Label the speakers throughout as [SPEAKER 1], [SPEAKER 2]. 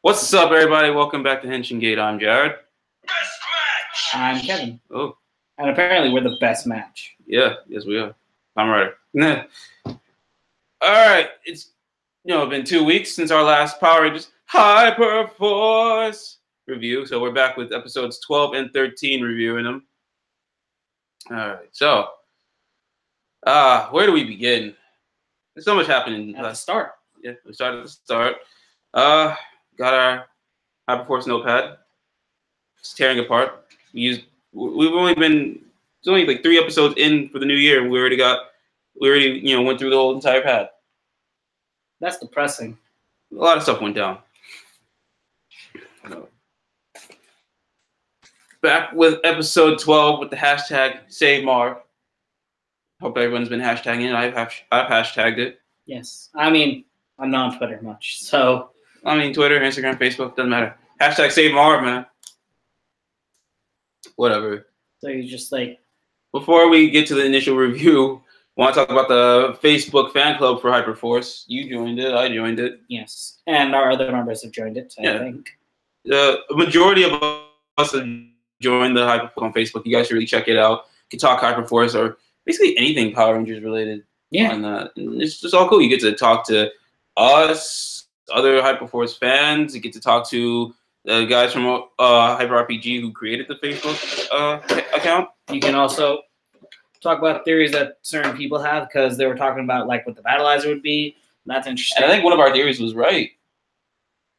[SPEAKER 1] What's up, everybody? Welcome back to Henshin Gate. I'm Jared.
[SPEAKER 2] Best match.
[SPEAKER 3] I'm Kevin.
[SPEAKER 1] Oh,
[SPEAKER 3] And apparently we're the best match.
[SPEAKER 1] yeah. Yes, we are. I'm right. All right. It's been 2 weeks since our last Power Rangers Hyperforce review. So we're back with episodes 12 and 13 reviewing them. All right. So, where do we begin? There's so much happening.
[SPEAKER 3] At the start.
[SPEAKER 1] Yeah, we started at the start. Got our Hyperforce notepad. It's tearing apart. We've only been, it's only like 3 episodes in for the new year, and we already went through the whole entire pad.
[SPEAKER 3] That's depressing.
[SPEAKER 1] A lot of stuff went down. Back with episode 12 with the hashtag Save Marv. Hope everyone's been hashtagging it. I've hashtagged it.
[SPEAKER 3] Yes. I mean, I'm not on Twitter much, so.
[SPEAKER 1] I mean, Twitter, Instagram, Facebook, doesn't matter. Hashtag Save Marv, man. Whatever.
[SPEAKER 3] So you just like.
[SPEAKER 1] Before we get to the initial review, I want to talk about the Facebook fan club for Hyperforce. You joined it. I joined it.
[SPEAKER 3] Yes. And our other members have joined it, I think.
[SPEAKER 1] The majority of us have joined the Hyperforce on Facebook. You guys should really check it out. You can talk Hyperforce or basically anything Power Rangers related.
[SPEAKER 3] Yeah.
[SPEAKER 1] On that. And it's just all cool. You get to talk to us, other Hyperforce fans. You get to talk to the guys from Hyper RPG who created the Facebook account.
[SPEAKER 3] You can also talk about theories that certain people have because they were talking about like what the battleizer would be. That's interesting.
[SPEAKER 1] And I think one of our theories was right.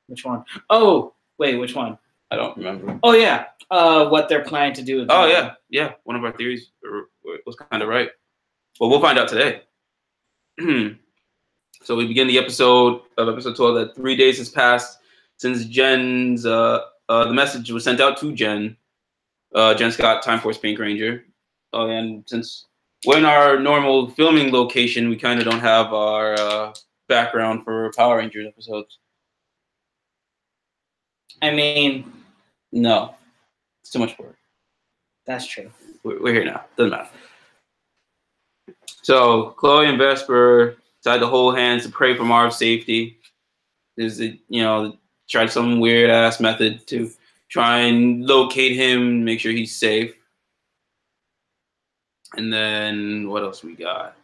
[SPEAKER 3] Which one? Oh, wait, which one?
[SPEAKER 1] I don't remember.
[SPEAKER 3] Oh, yeah. What they're planning to do.
[SPEAKER 1] Oh, yeah. One of our theories was kind of right. Well, we'll find out today. So we begin the episode 12 that 3 days has passed since Jen's the message was sent out to Jen. Jen Scott, Time Force Pink Ranger. And since we're in our normal filming location, we kind of don't have our background for Power Rangers episodes.
[SPEAKER 3] I mean,
[SPEAKER 1] no, it's too much work.
[SPEAKER 3] That's true.
[SPEAKER 1] We're here now. Doesn't matter. So Chloe and Vesper decided to hold hands to pray for Marv's safety. Tried some weird ass method to try and locate him, make sure he's safe. And then what else we got?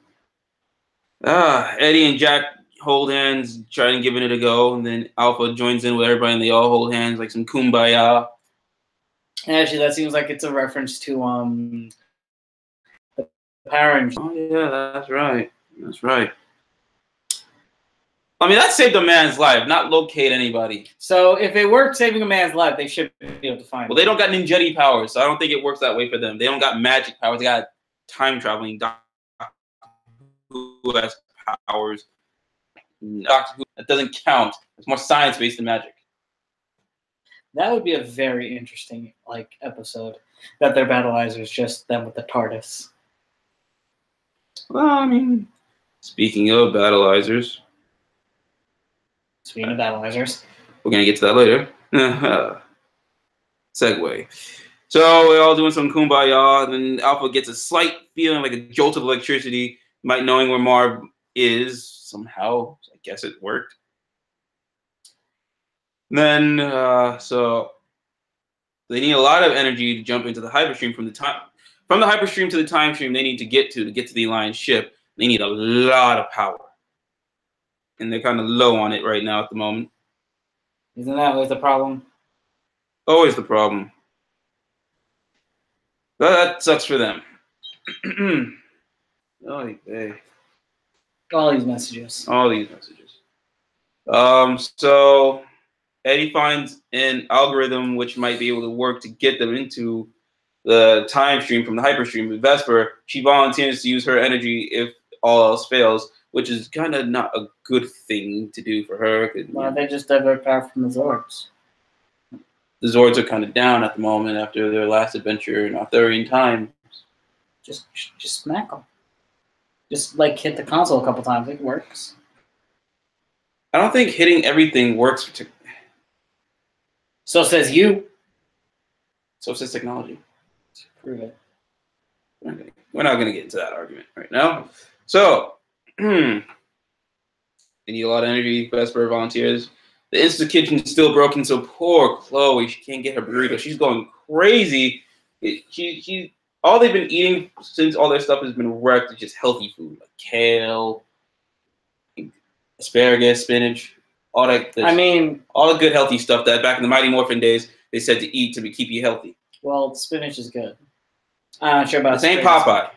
[SPEAKER 1] Eddie and Jack hold hands, trying giving it a go, and then Alpha joins in with everybody, and they all hold hands like some kumbaya.
[SPEAKER 3] Actually, that seems like it's a reference to the Power Rangers.
[SPEAKER 1] Oh yeah, that's right. That's right. I mean, that saved a man's life, not locate anybody.
[SPEAKER 3] So if it worked saving a man's life, they should be able to find him.
[SPEAKER 1] Well, they don't got ninjetti powers, so I don't think it works that way for them. They don't got magic powers. They got time traveling. Doctor Who has powers. Doctor Who, that doesn't count. It's more science-based than magic.
[SPEAKER 3] That would be a very interesting episode. That their battleizer is just them with the TARDIS.
[SPEAKER 1] Well, I mean, speaking of battleizers.
[SPEAKER 3] Speaking of battleizers.
[SPEAKER 1] We're going to get to that later. Segue. So we're all doing some kumbaya, and then Alpha gets a slight feeling like a jolt of electricity, might knowing where Marv is somehow. I guess it worked. And then, so they need a lot of energy to jump into the hyperstream from the hyperstream to the time stream they need to get to the Alliance ship. They need a lot of power. And they're kind of low on it right now at the moment.
[SPEAKER 3] Isn't that always the problem?
[SPEAKER 1] Always the problem. But that sucks for them. All
[SPEAKER 3] these messages.
[SPEAKER 1] So Eddie finds an algorithm which might be able to work to get them into the time stream from the hyperstream. With Vesper, she volunteers to use her energy if all else fails, which is kind of not a good thing to do for her.
[SPEAKER 3] Why don't they just divert power from the Zords?
[SPEAKER 1] The Zords are kind of down at the moment after their last adventure in Arthurian time.
[SPEAKER 3] Just smack them. Just hit the console a couple times. It works.
[SPEAKER 1] I don't think hitting everything works.
[SPEAKER 3] So says you.
[SPEAKER 1] So says technology.
[SPEAKER 3] Prove it.
[SPEAKER 1] We're not going to get into that argument right now. So, they need a lot of energy. Vesper volunteers. The instant kitchen is still broken, so poor Chloe, she can't get her burrito. She's going crazy. She all they've been eating since all their stuff has been wrecked is just healthy food, like kale, asparagus, spinach, all that.
[SPEAKER 3] I mean,
[SPEAKER 1] all the good healthy stuff that back in the Mighty Morphin days they said to eat to keep you healthy.
[SPEAKER 3] well, spinach is good. I'm not sure about
[SPEAKER 1] This ain't
[SPEAKER 3] spinach.
[SPEAKER 1] Popeye.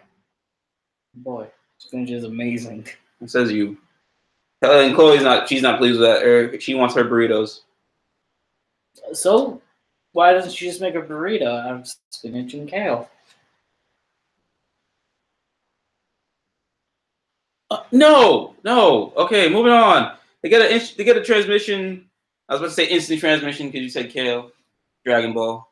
[SPEAKER 3] Boy, spinach is amazing.
[SPEAKER 1] It says you. And Chloe's not. She's not pleased with that. She wants her burritos.
[SPEAKER 3] So, why doesn't she just make a burrito out of spinach and kale?
[SPEAKER 1] No. Okay, moving on. They get a transmission. I was about to say instant transmission because you said kale, Dragon Ball.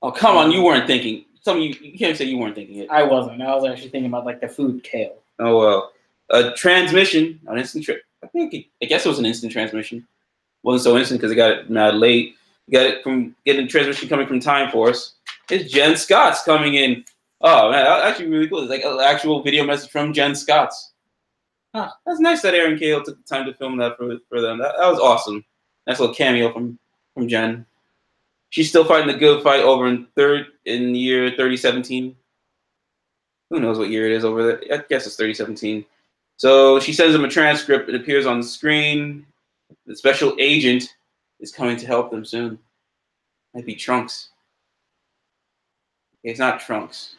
[SPEAKER 1] Oh come on, you weren't thinking. You can't say you weren't thinking it.
[SPEAKER 3] I wasn't. I was actually thinking about like the food kale.
[SPEAKER 1] Oh well, a transmission, an instant. I guess it was an instant transmission. Wasn't so instant because it got it mad late. Got it from getting transmission coming from Time Force. It's Jen Scott's coming in. Oh man, that's actually really cool. It's like an actual video message from Jen Scott's. Huh, that's nice that Aaron Cale took the time to film that for them. That was awesome. Nice little cameo from Jen. She's still fighting the good fight over in the year 3017. Who knows what year it is over there? I guess it's 3017. So she sends him a transcript. It appears on the screen. The special agent is coming to help them soon. Might be Trunks. It's not Trunks.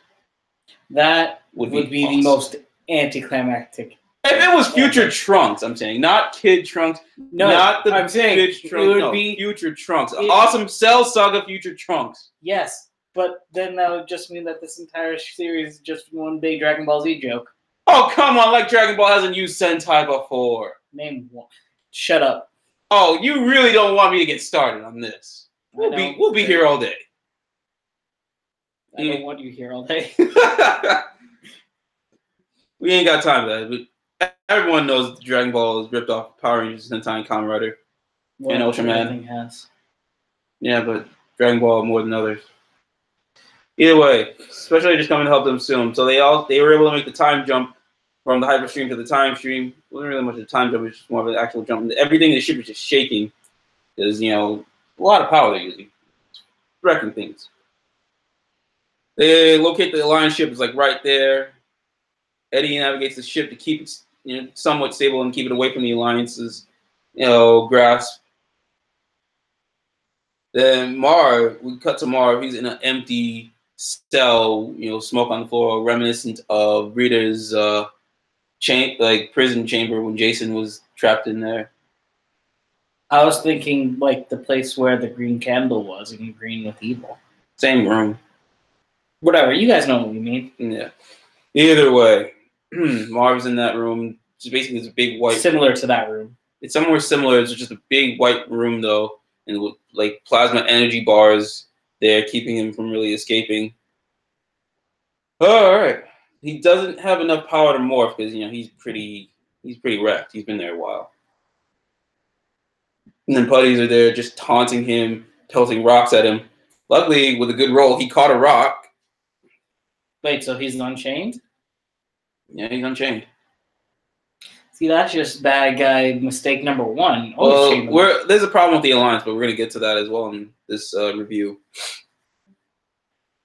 [SPEAKER 3] That would be
[SPEAKER 1] awesome.
[SPEAKER 3] The most anticlimactic.
[SPEAKER 1] If it was future Trunks, I'm saying, not Kid Trunks,
[SPEAKER 3] No,
[SPEAKER 1] not the
[SPEAKER 3] I'm saying
[SPEAKER 1] Kid Trunks,
[SPEAKER 3] it would
[SPEAKER 1] no,
[SPEAKER 3] be
[SPEAKER 1] future Trunks. Awesome Cell Saga Future Trunks.
[SPEAKER 3] Yes, but then that would just mean that this entire series is just one big Dragon Ball Z joke.
[SPEAKER 1] Oh, come on, like Dragon Ball hasn't used Sentai before.
[SPEAKER 3] Name one. Shut up.
[SPEAKER 1] Oh, you really don't want me to get started on this. We'll be here all day.
[SPEAKER 3] I don't want you here all day.
[SPEAKER 1] We ain't got time for that. But everyone knows Dragon Ball is ripped off Power Rangers, Sentai, and Kamen Rider, and Ultraman.
[SPEAKER 3] Everything has.
[SPEAKER 1] Yeah, but Dragon Ball more than others. Either way, Special Agents coming to help them soon. So they were able to make the time jump from the hyper stream to the time stream. It wasn't really much of a time jump; it was just more of an actual jump. Everything in the ship is just shaking because a lot of power they're using, wrecking things. They locate the Alliance ship. It's like right there. Eddie navigates the ship to keep it, somewhat stable and keep it away from the Alliance's, grasp. Then Marv, we cut to Marv. He's in an empty cell, smoke on the floor, reminiscent of Rita's prison chamber when Jason was trapped in there.
[SPEAKER 3] I was thinking like the place where the green candle was in Green with Evil.
[SPEAKER 1] Same room.
[SPEAKER 3] Whatever, you guys know what we mean.
[SPEAKER 1] Yeah. Either way, Marv's in that room. It's basically this big white.
[SPEAKER 3] Similar to that room.
[SPEAKER 1] It's somewhere similar. It's just a big white room though, and with like plasma energy bars there, keeping him from really escaping. All right. He doesn't have enough power to morph because he's pretty wrecked. He's been there a while. And then putties are there just taunting him, pelting rocks at him. Luckily, with a good roll, he caught a rock.
[SPEAKER 3] Wait, so he's unchained?
[SPEAKER 1] Yeah, he's unchained.
[SPEAKER 3] See, that's just bad guy mistake number one.
[SPEAKER 1] Well, there's a problem with the Alliance, but we're going to get to that as well in this review.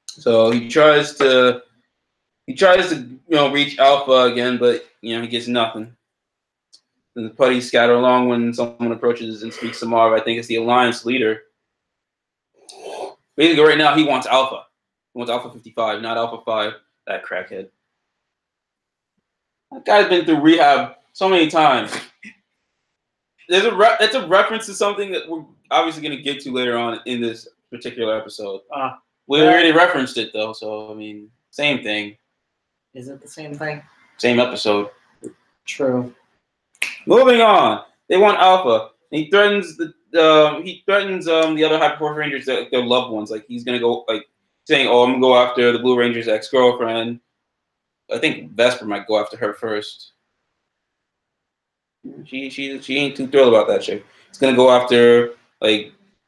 [SPEAKER 1] So he tries to reach Alpha again, but he gets nothing. And the putties scatter along when someone approaches and speaks to Marv. I think it's the Alliance leader. Basically, right now he wants Alpha. He wants Alpha 55, not Alpha 5. That crackhead. That guy's been through rehab so many times. It's a reference to something that we're obviously going to get to later on in this particular episode. We already referenced it though, so same thing.
[SPEAKER 3] Is it the same thing?
[SPEAKER 1] Same episode.
[SPEAKER 3] True.
[SPEAKER 1] Moving on, they want Alpha. He threatens the other Hyperforce Rangers, their loved ones. Like he's gonna go, saying, "Oh, I'm gonna go after the Blue Ranger's ex-girlfriend." I think Vesper might go after her first. She ain't too thrilled about that shit. He's gonna go after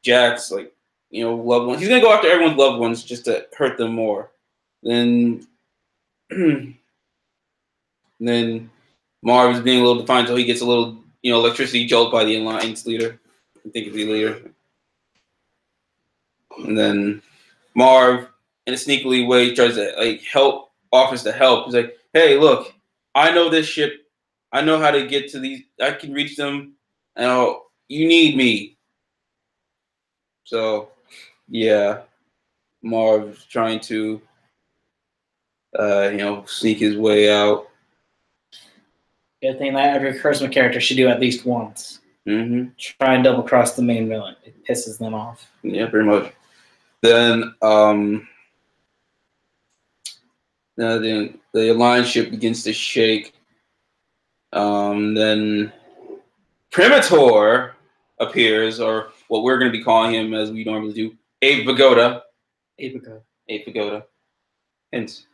[SPEAKER 1] Jack's loved ones. He's gonna go after everyone's loved ones just to hurt them more. Then Marv is being a little defiant, so he gets a little electricity jolt by the Alliance leader. I think it's the leader. And then Marv, in a sneakily way, tries to offers to help. He's like, "Hey, look, I know this ship. I know how to get to these. I can reach them. And you need me." So, yeah, Marv's trying to, sneak his way out.
[SPEAKER 3] Good thing that every charisma character should do at least once.
[SPEAKER 1] Mm-hmm.
[SPEAKER 3] Try and double cross the main villain. It pisses them off.
[SPEAKER 1] Yeah, pretty much. Then, the Alliance ship begins to shake. Then Premator appears, or what we're going to be calling him as we normally do, Abe Vigoda.
[SPEAKER 3] Abe Vigoda.
[SPEAKER 1] Abe Vigoda. Hence.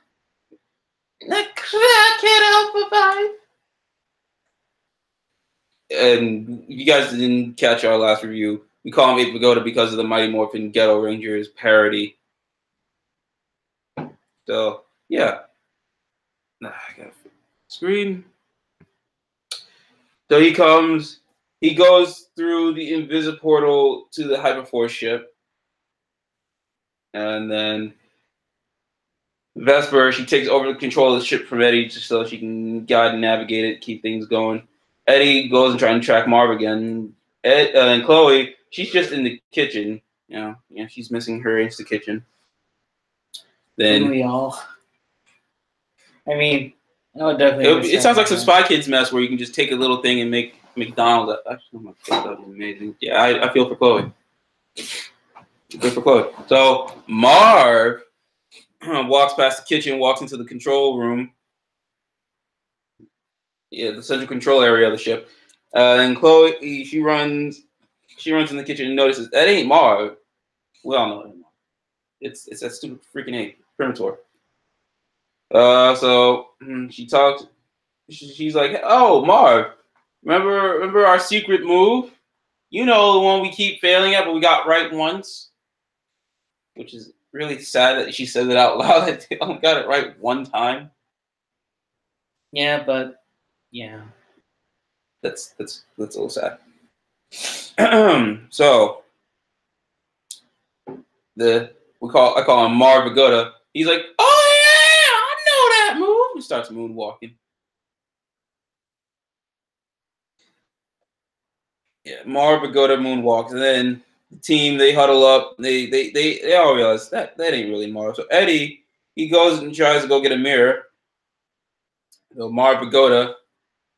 [SPEAKER 1] The crackhead Alpha 5. And if you guys didn't catch our last review, we call him Abe Vigoda because of the Mighty Morphin Ghetto Rangers parody. So, yeah. I got a screen. So he goes through the Invisiportal to the Hyperforce ship. And then Vesper, she takes over the control of the ship from Eddie just so she can guide and navigate it, keep things going. Eddie goes and tries to track Marv again. And Chloe, she's just in the kitchen. She's missing her into the kitchen. Then
[SPEAKER 3] we all. I mean, no, definitely.
[SPEAKER 1] It sounds like some Spy Kids mess where you can just take a little thing and make McDonald's. Actually, oh my God, that would be amazing. Yeah, I feel for Chloe. Good for Chloe. So Marv walks past the kitchen, walks into the control room. Yeah, the central control area of the ship. And Chloe, she runs in the kitchen and notices that ain't Marv. We all know it ain't Marv. It's that stupid freaking ape, Premator. So she talks. She's like, "Oh, Marv, remember our secret move? You know, the one we keep failing at, but we got right once." Which is really sad that she said it out loud. I only got it right one time.
[SPEAKER 3] Yeah, but yeah,
[SPEAKER 1] that's a little sad. So I call him Marv Vigoda. He's like, "Oh yeah, I know that move." He starts moonwalking. Yeah, Marv Vigoda moonwalks, and then the team, they huddle up. They all realize that ain't really Marv. So Eddie, he goes and tries to go get a mirror. So Marv Vigoda,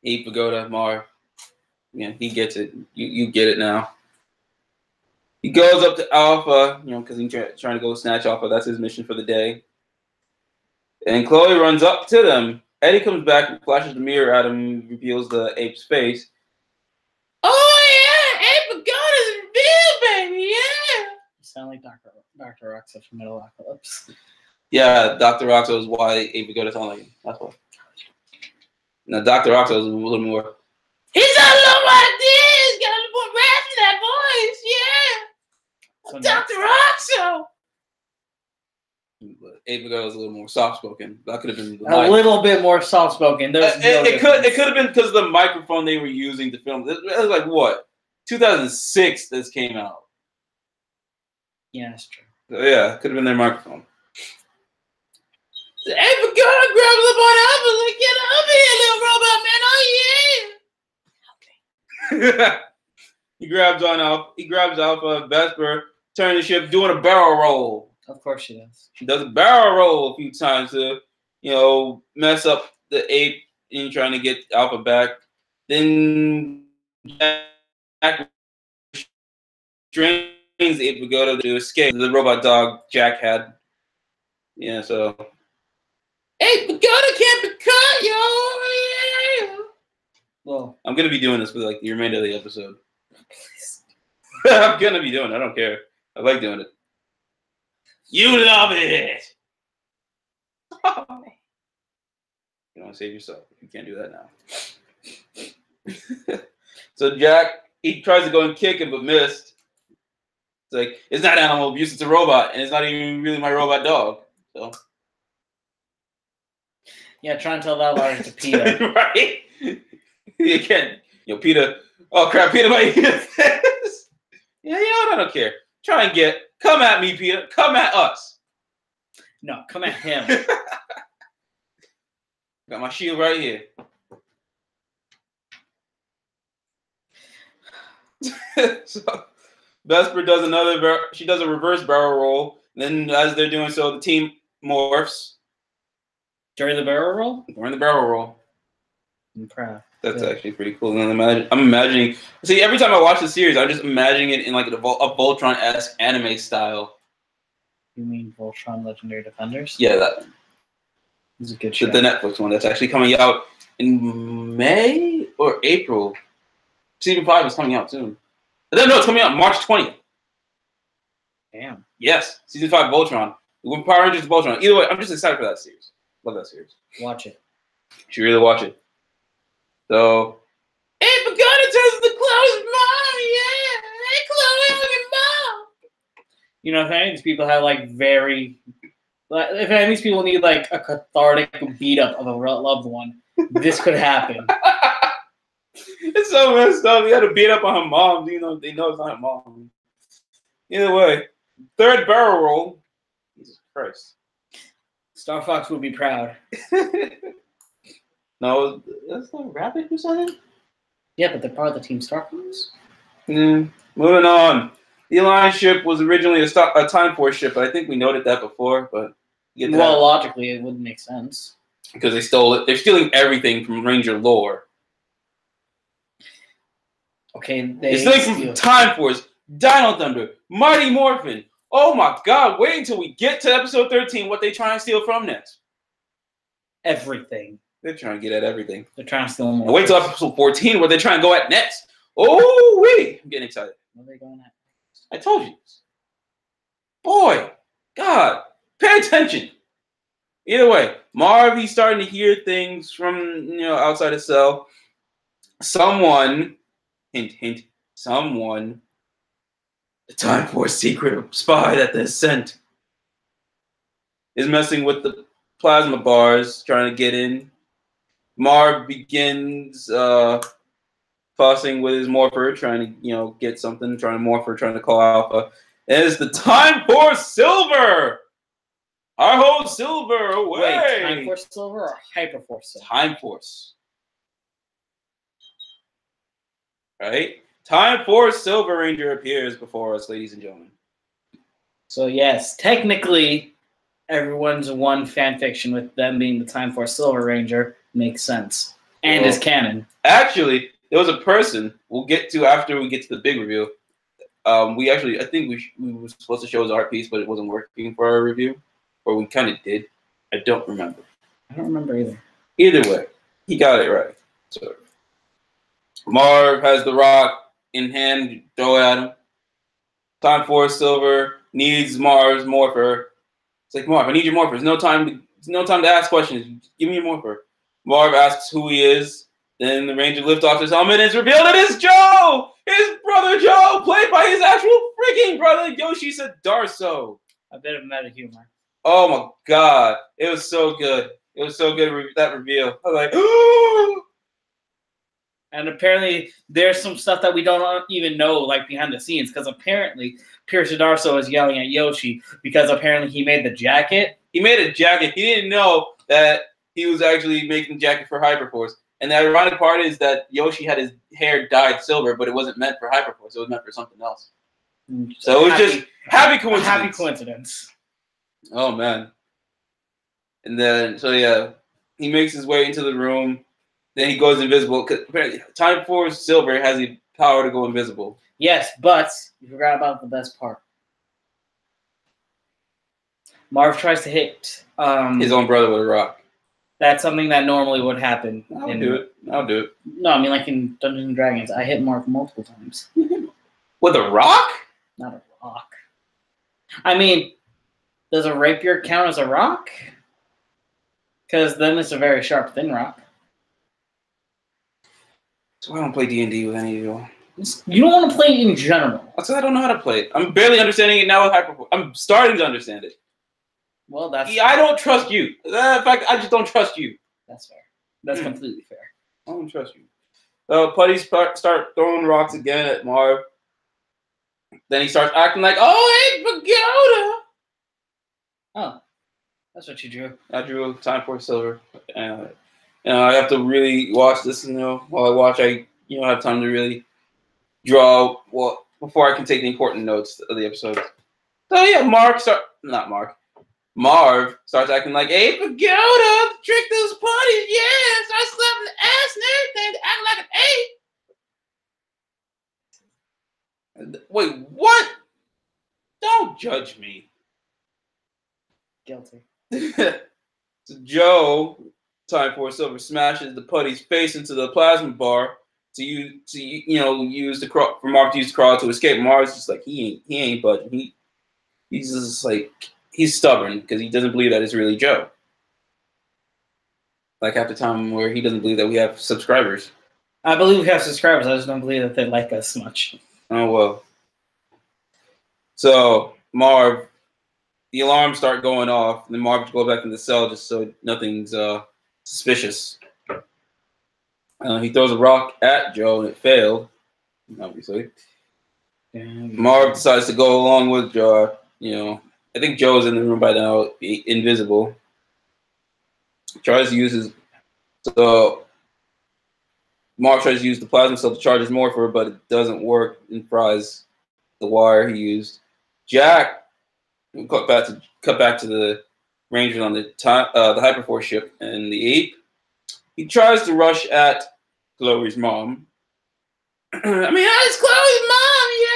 [SPEAKER 1] Abe Vigoda, Marv. Yeah, he gets it. You get it now. He goes up to Alpha, because he's trying to go snatch Alpha. That's his mission for the day. And Chloe runs up to them. Eddie comes back and flashes the mirror at him and reveals the ape's face. "Oh yeah, Ape Vigoda's revealed, baby, yeah."
[SPEAKER 3] You sound like Dr. Roxa from Metalocalypse.
[SPEAKER 1] Yeah, Dr. Roxa is why Ape Vigoda sounds like him. That's why. Now, Dr. Roxa is a little more. He's got a little more ideas. Got a little more rasp in that voice, yeah. So Dr. Roxa. Ape Vigoda is a little more soft-spoken. That could have been
[SPEAKER 3] a little bit more soft-spoken.
[SPEAKER 1] It could have been because of the microphone they were using to film. It was like what, 2006 this came out.
[SPEAKER 3] Yeah, that's true.
[SPEAKER 1] So, yeah, it could have been their microphone. Ape Vigoda grabs up on Alpha, like, "Get over here, little robot man! Oh yeah!" Okay. He grabs Alpha, Vesper, turning the ship, doing a barrel roll.
[SPEAKER 3] Of course she does. She
[SPEAKER 1] does a barrel roll a few times to, mess up the ape in trying to get Alpha back. Then Jack strains the ape Vigoda to escape. The robot dog Jack had. Yeah, so Ape Vigoda can't be caught, yo! Yeah.
[SPEAKER 3] Well,
[SPEAKER 1] I'm gonna be doing this for like the remainder of the episode. I'm gonna be doing it. I don't care. I like doing it. You love it. You want to save yourself. You can't do that now. So Jack, he tries to go and kick him, but missed. It's like, it's not animal abuse, it's a robot, and it's not even really my robot dog. So.
[SPEAKER 3] Yeah, try and tell that large to PETA.
[SPEAKER 1] Right? You Yo, Peter. Oh crap, Peter might hear this. Yeah, I don't care. Come at me, Peter. Come at us.
[SPEAKER 3] No, come at him.
[SPEAKER 1] Got my shield right here. So Vesper does she does a reverse barrel roll. Then as they're doing so, the team morphs.
[SPEAKER 3] During the barrel roll?
[SPEAKER 1] During the barrel roll.
[SPEAKER 3] I'm proud.
[SPEAKER 1] That's actually pretty cool. And I'm imagining. See, every time I watch the series, I'm just imagining it in like a Voltron-esque anime style.
[SPEAKER 3] You mean Voltron Legendary Defenders?
[SPEAKER 1] Yeah, that.
[SPEAKER 3] It's a good show.
[SPEAKER 1] The Netflix one that's actually coming out in May or April. Season 5 is coming out soon. No, it's coming out March 20th.
[SPEAKER 3] Damn.
[SPEAKER 1] Yes, Season 5 Voltron. When Power Rangers Voltron. Either way, I'm just excited for that series. Love that series.
[SPEAKER 3] Watch it.
[SPEAKER 1] You should really watch it. So, hey, for God, it turns the close mom, yeah. Hey, Chloe, look at mom.
[SPEAKER 3] You know, if any of these people have like if any of these people need like a cathartic beat up of a loved one, this could happen.
[SPEAKER 1] It's so messed up. He had to beat up on her mom. They know it's not her mom. Either way, third barrel roll. Jesus Christ.
[SPEAKER 3] Star Fox would be proud.
[SPEAKER 1] No, that's not Rapid who said it?
[SPEAKER 3] Yeah, but they're part of the Team Star Fox.
[SPEAKER 1] Moving on. The Alliance ship was originally a Time Force ship, but I think we noted that before. But
[SPEAKER 3] well, logically, it wouldn't make sense.
[SPEAKER 1] Because they stole it. They're stealing everything from Ranger lore.
[SPEAKER 3] Okay,
[SPEAKER 1] they're stealing from Time Force, Dino Thunder, Mighty Morphin. Oh my God! Wait until we get to episode 13. What they trying to steal from next?
[SPEAKER 3] Everything.
[SPEAKER 1] They're trying to get at everything.
[SPEAKER 3] They're trying to steal more.
[SPEAKER 1] Wait till episode 14 where they're trying to go at next. Oh, wait. I'm getting excited.
[SPEAKER 3] What are they going at?
[SPEAKER 1] I told you this. Boy, God, pay attention. Either way, Marv, he's starting to hear things from, outside his cell. Someone, hint, hint, someone, the Time Force secret spy that they sent, is messing with the plasma bars, trying to get in. Marv begins fussing with his morpher, trying to, get something, trying to call Alpha. And it's the Time Force Silver! Our whole Silver away!
[SPEAKER 3] Wait, Time Force Silver or Hyper Force Silver?
[SPEAKER 1] Time Force. Right? Time Force Silver Ranger appears before us, ladies and gentlemen.
[SPEAKER 3] So yes, technically, everyone's one fan fiction with them being the Time Force Silver Ranger makes sense. And is canon. Actually,
[SPEAKER 1] there was a person we'll get to after we get to the big reveal. I think we were supposed to show his art piece, but it wasn't working for our review. Or we kind of did. I don't remember.
[SPEAKER 3] I don't remember either.
[SPEAKER 1] Either way, he got it right. So Marv has the rock in hand, throw at him. Time Force Silver needs Marv's morpher. It's like, Marv, I need your morpher. There's no time to ask questions. Give me your morpher. Marv asks who he is. Then the Ranger lifts off his helmet and it's revealed it is Joe! His brother Joe, played by his actual freaking brother, Yoshi Darso.
[SPEAKER 3] A bit of meta humor.
[SPEAKER 1] Oh my God. It was so good. It was so good, that reveal. I was like, oh!
[SPEAKER 3] And apparently there's some stuff that we don't even know, like behind the scenes, because apparently Pierce Darso is yelling at Yoshi because apparently he made the jacket.
[SPEAKER 1] He made a jacket. He didn't know that he was actually making the jacket for Hyperforce. And the ironic part is that Yoshi had his hair dyed silver, but it wasn't meant for Hyperforce. It was meant for something else. So it was just happy coincidence.
[SPEAKER 3] Happy coincidence.
[SPEAKER 1] Oh, man. And then, so yeah, he makes his way into the room. Then he goes invisible. Time Force Silver has the power to go invisible.
[SPEAKER 3] Yes, but you forgot about the best part. Marv tries to hit
[SPEAKER 1] his own brother with a rock.
[SPEAKER 3] That's something that normally would happen.
[SPEAKER 1] I'll do it.
[SPEAKER 3] No, I mean like in Dungeons and Dragons, I hit Marv multiple times.
[SPEAKER 1] With a rock?
[SPEAKER 3] Not a rock. I mean, does a rapier count as a rock? Because then it's a very sharp, thin rock.
[SPEAKER 1] So I don't play D&D with any of you.
[SPEAKER 3] You don't want to play it in general.
[SPEAKER 1] I said I don't know how to play it. I'm barely understanding it now with Hyperforce. I'm starting to understand it.
[SPEAKER 3] Well, that's...
[SPEAKER 1] I don't trust you. In fact, I just don't trust you.
[SPEAKER 3] That's fair. That's completely fair.
[SPEAKER 1] I don't trust you. Putties start throwing rocks again at Marv. Then he starts acting like, "Oh, hey, Pagoda!"
[SPEAKER 3] Oh, that's what you drew.
[SPEAKER 1] I drew Time for Silver. I have to really watch this. While I watch, I have time to really draw before I can take the important notes of the episode. So yeah, Marv starts acting like, "Hey, Pagoda, trick those putties, yeah, start slapping the ass and everything, to act like an ape." Wait, what? Don't judge me.
[SPEAKER 3] Guilty.
[SPEAKER 1] So Joe, Time for Silver, smashes the putty's face into the plasma bar use for Marv to use the crawl to escape. Marv's just like he ain't budging. He's just like he's stubborn because he doesn't believe that it's really Joe. Like half the time where he doesn't believe that we have subscribers.
[SPEAKER 3] I believe we have subscribers. I just don't believe that they like us much.
[SPEAKER 1] Oh well. So Marv, the alarms start going off, and then Marv goes back in the cell just so nothing's suspicious. He throws a rock at Joe, and it failed, obviously. Marv decides to go along with Joe. I think Joe's in the room by now, invisible. Marv tries to use the plasma cell to charge his morpher, but it doesn't work and fries the wire he used. Jack, cut back to the Rangers on the Hyperforce ship and the ape. He tries to rush at Chloe's mom. It's Chloe's mom, yeah.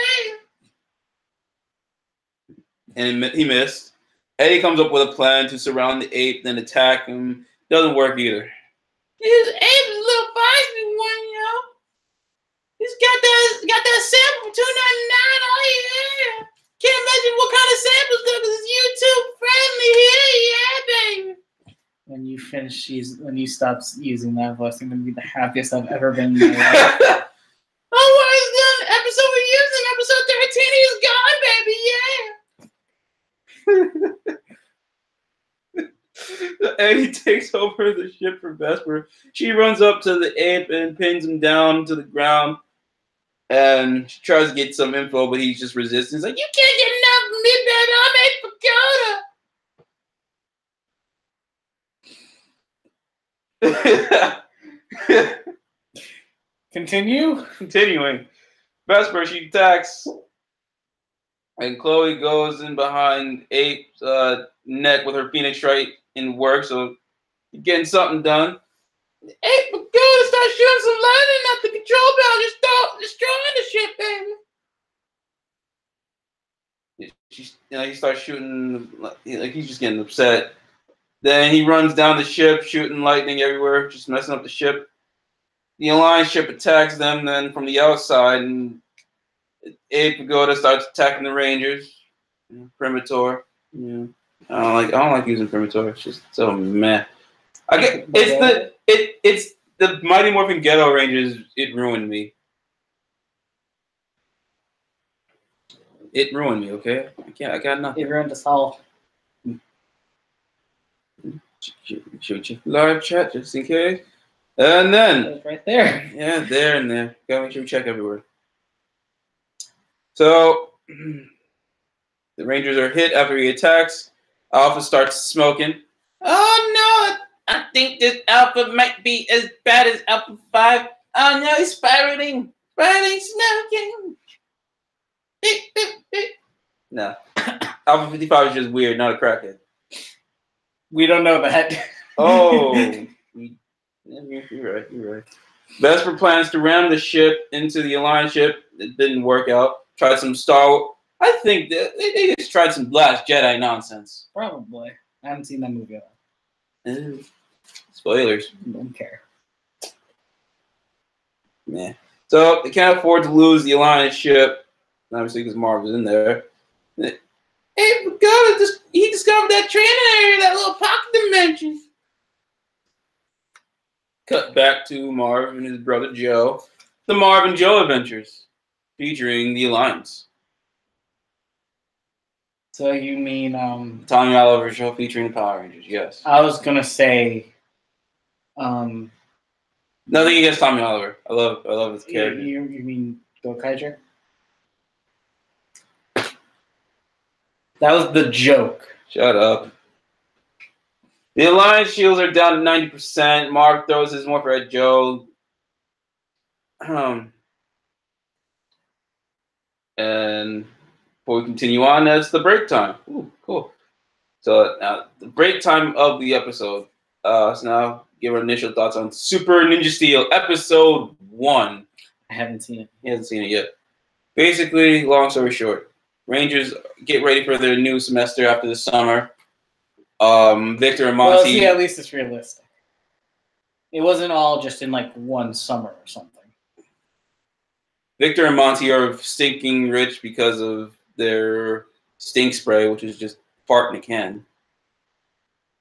[SPEAKER 1] And he missed. Eddie comes up with a plan to surround the ape, then attack him. Doesn't work either. This ape is a little feisty one, He's got that sample for $2.99. Oh yeah. Can't imagine what kind of samples though, because it's YouTube friendly. Yeah, baby.
[SPEAKER 3] When you stop using that voice, I'm gonna be the happiest I've ever been in my life.
[SPEAKER 1] Oh, what is the episode we're using? Episode 13 is gone, baby. Yeah. Eddie takes over the ship for Vesper. She runs up to the ape and pins him down to the ground. And she tries to get some info, but he's just resisting. He's like, "You can't get enough of me, baby. I'm
[SPEAKER 3] Continue.
[SPEAKER 1] Continuing. Vesper, she attacks. And Chloe goes in behind Ape's neck with her Phoenix Strike in work, so getting something done. Ape, we're gonna start shooting some lightning at the control panel. Just start destroying the ship, baby. He starts shooting, like he's just getting upset. Then he runs down the ship, shooting lightning everywhere, just messing up the ship. The Alliance ship attacks them then from the outside, and Ape Pagoda starts attacking the Rangers. Premator. Yeah. I don't like using Premator. It's just so meh. It's the Mighty Morphin Ghetto Rangers. It ruined me. It ruined me. Okay, I got nothing.
[SPEAKER 3] It ruined us all.
[SPEAKER 1] Shoot you live chat just in case. And then
[SPEAKER 3] It was right there.
[SPEAKER 1] Yeah, there and there. Gotta make sure we check everywhere. So the Rangers are hit after he attacks. Alpha starts smoking. Oh no! I think this Alpha might be as bad as Alpha 5. Oh no, he's spiraling. Smoking. Beep, beep, beep. No. Alpha 55 is just weird, not a crackhead.
[SPEAKER 3] We don't know that.
[SPEAKER 1] Oh. You're right. Vesper plans to ram the ship into the Alliance ship. It didn't work out. Tried some I think they just tried some Last Jedi nonsense.
[SPEAKER 3] Probably. I haven't seen that movie yet.
[SPEAKER 1] Spoilers.
[SPEAKER 3] Don't care.
[SPEAKER 1] Yeah. So they can't afford to lose the Alliance ship, obviously because Marv is in there. Hey, he discovered that training area, that little pocket dimension. Cut back to Marv and his brother Joe. The Marv and Joe Adventures, featuring the Alliance.
[SPEAKER 3] So you mean
[SPEAKER 1] Tommy Oliver show featuring the Power Rangers? Yes.
[SPEAKER 3] I was gonna say
[SPEAKER 1] Nothing against Tommy Oliver. I love his character.
[SPEAKER 3] You mean Gokaiger? That was the joke.
[SPEAKER 1] Shut up. The Alliance shields are down to 90%. Mark throws his morpher at Joe. And before we continue on, that's the break time. Ooh, cool. So now the break time of the episode. So now give our initial thoughts on Super Ninja Steel episode 1.
[SPEAKER 3] I haven't seen it.
[SPEAKER 1] He hasn't seen it yet. Basically, long story short, Rangers get ready for their new semester after the summer. Victor and Monty.
[SPEAKER 3] Well, see, at least it's realistic. It wasn't all just in like one summer or something.
[SPEAKER 1] Victor and Monty are stinking rich because of their stink spray, which is just fart in a can.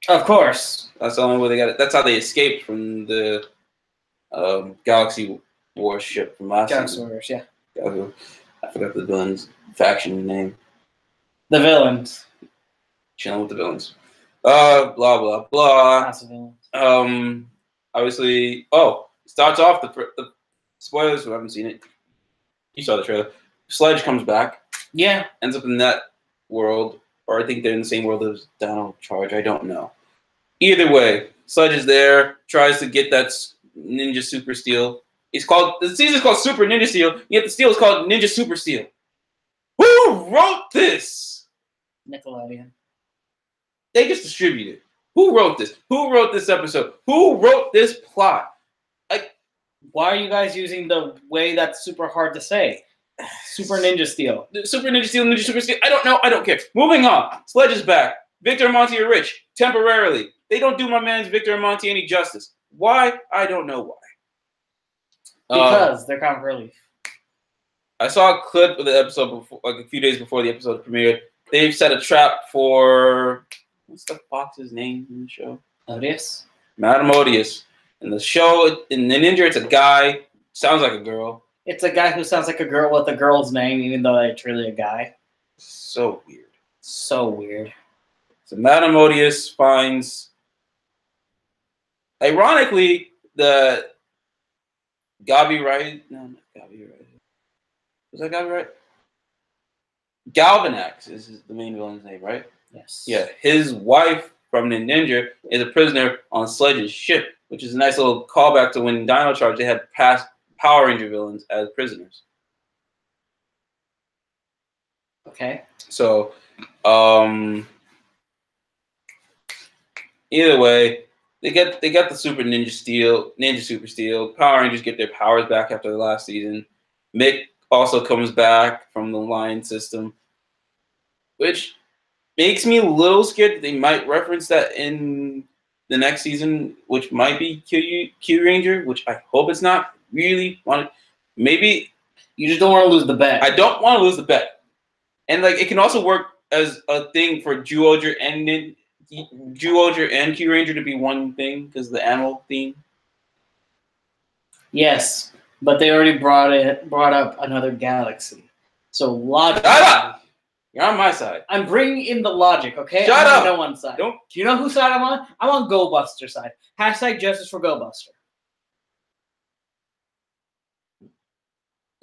[SPEAKER 3] Of course.
[SPEAKER 1] That's the only way they got it. That's how they escaped from the Galaxy warship from last
[SPEAKER 3] Galaxy
[SPEAKER 1] season.
[SPEAKER 3] Warriors, yeah.
[SPEAKER 1] I forgot the villain's faction name.
[SPEAKER 3] The villains.
[SPEAKER 1] Chilling with the villains. Blah blah blah.
[SPEAKER 3] Lots of villains.
[SPEAKER 1] Obviously, starts off the spoilers who haven't seen it. You saw the trailer. Sledge comes back.
[SPEAKER 3] Yeah.
[SPEAKER 1] Ends up in that world, or I think they're in the same world as Dino Charge. I don't know. Either way, Sledge is there. Tries to get that Ninja Super Steel. The season's called Super Ninja Steel. Yet the steel is called Ninja Super Steel. Who wrote this?
[SPEAKER 3] Nickelodeon.
[SPEAKER 1] They just distributed. Who wrote this? Who wrote this episode? Who wrote this plot?
[SPEAKER 3] Why are you guys using the way that's super hard to say? Super Ninja Steel.
[SPEAKER 1] Super Ninja Steel, Ninja Super Steel. I don't know. I don't care. Moving on. Sledge is back. Victor and Monty are rich. Temporarily. They don't do my man's Victor and Monty any justice. Why? I don't know why.
[SPEAKER 3] Because they're comic relief.
[SPEAKER 1] I saw a clip of the episode before, like a few days before the episode premiered. They've set a trap for what's the fox's name in the show?
[SPEAKER 3] Odious.
[SPEAKER 1] Madame Odious. In the show, in the Ninja, it's a guy. Sounds like a girl.
[SPEAKER 3] It's a guy who sounds like a girl with a girl's name, even though it's really a guy.
[SPEAKER 1] So weird.
[SPEAKER 3] So weird.
[SPEAKER 1] So Madame Odious finds, ironically, the Gabi Right. No, not Gabi Right. Was that Gabi Right? Galvanax is the main villain's name, right?
[SPEAKER 3] Yes.
[SPEAKER 1] Yeah, his wife from the Ninja is a prisoner on Sledge's ship, which is a nice little callback to when Dino Charge they had past Power Ranger villains as prisoners.
[SPEAKER 3] Okay.
[SPEAKER 1] So, either way, they get the Super Super Steel. Power Rangers get their powers back after the last season. Mick also comes back from the Lion system, which makes me a little scared that they might reference that in the next season, which might be Q Ranger, which I hope it's not. Really want it. Maybe
[SPEAKER 3] you just don't want to lose the bet.
[SPEAKER 1] I don't want to lose the bet, and like it can also work as a thing for Zyuohger and Q Ranger to be one thing because of the animal theme.
[SPEAKER 3] Yes, but they already brought up another galaxy, so logically.
[SPEAKER 1] Shut up! You're on my side.
[SPEAKER 3] I'm bringing in the logic, okay?
[SPEAKER 1] Shut
[SPEAKER 3] I'm
[SPEAKER 1] up!
[SPEAKER 3] on no one's side.
[SPEAKER 1] Don't.
[SPEAKER 3] Do you know whose side I'm on? I'm on Go Buster side. Hashtag justice for Go Buster.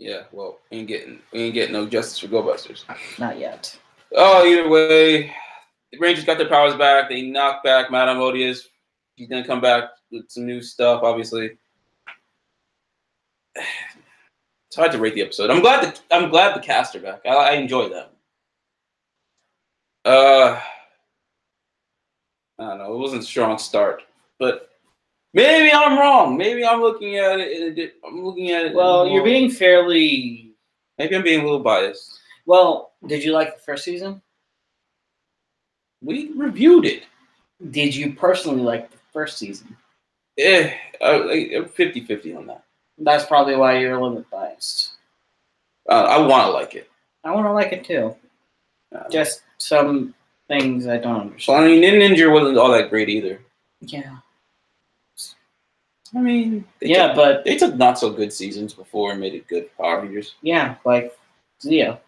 [SPEAKER 1] Yeah, well, we ain't getting no justice for Go Busters.
[SPEAKER 3] Not yet.
[SPEAKER 1] Oh, either way, the Rangers got their powers back. They knocked back Madame Odious. She's gonna come back with some new stuff, obviously. It's hard to rate the episode. I'm glad the cast are back. I enjoyed that. I don't know. It wasn't a strong start, but maybe I'm wrong. Maybe I'm looking at it.
[SPEAKER 3] Well, you're being fairly.
[SPEAKER 1] Maybe I'm being a little biased.
[SPEAKER 3] Well, did you like the first season?
[SPEAKER 1] We reviewed it.
[SPEAKER 3] Did you personally like the first season?
[SPEAKER 1] I'm 50-50 on that.
[SPEAKER 3] That's probably why you're a little bit biased.
[SPEAKER 1] I want to like it.
[SPEAKER 3] I want to like it too. Just some things I don't understand.
[SPEAKER 1] Well, I mean, Ninja wasn't all that great either.
[SPEAKER 3] Yeah.
[SPEAKER 1] I mean,
[SPEAKER 3] but
[SPEAKER 1] they took not so good seasons before and made it good for Power Rangers.
[SPEAKER 3] Yeah, like Zeo.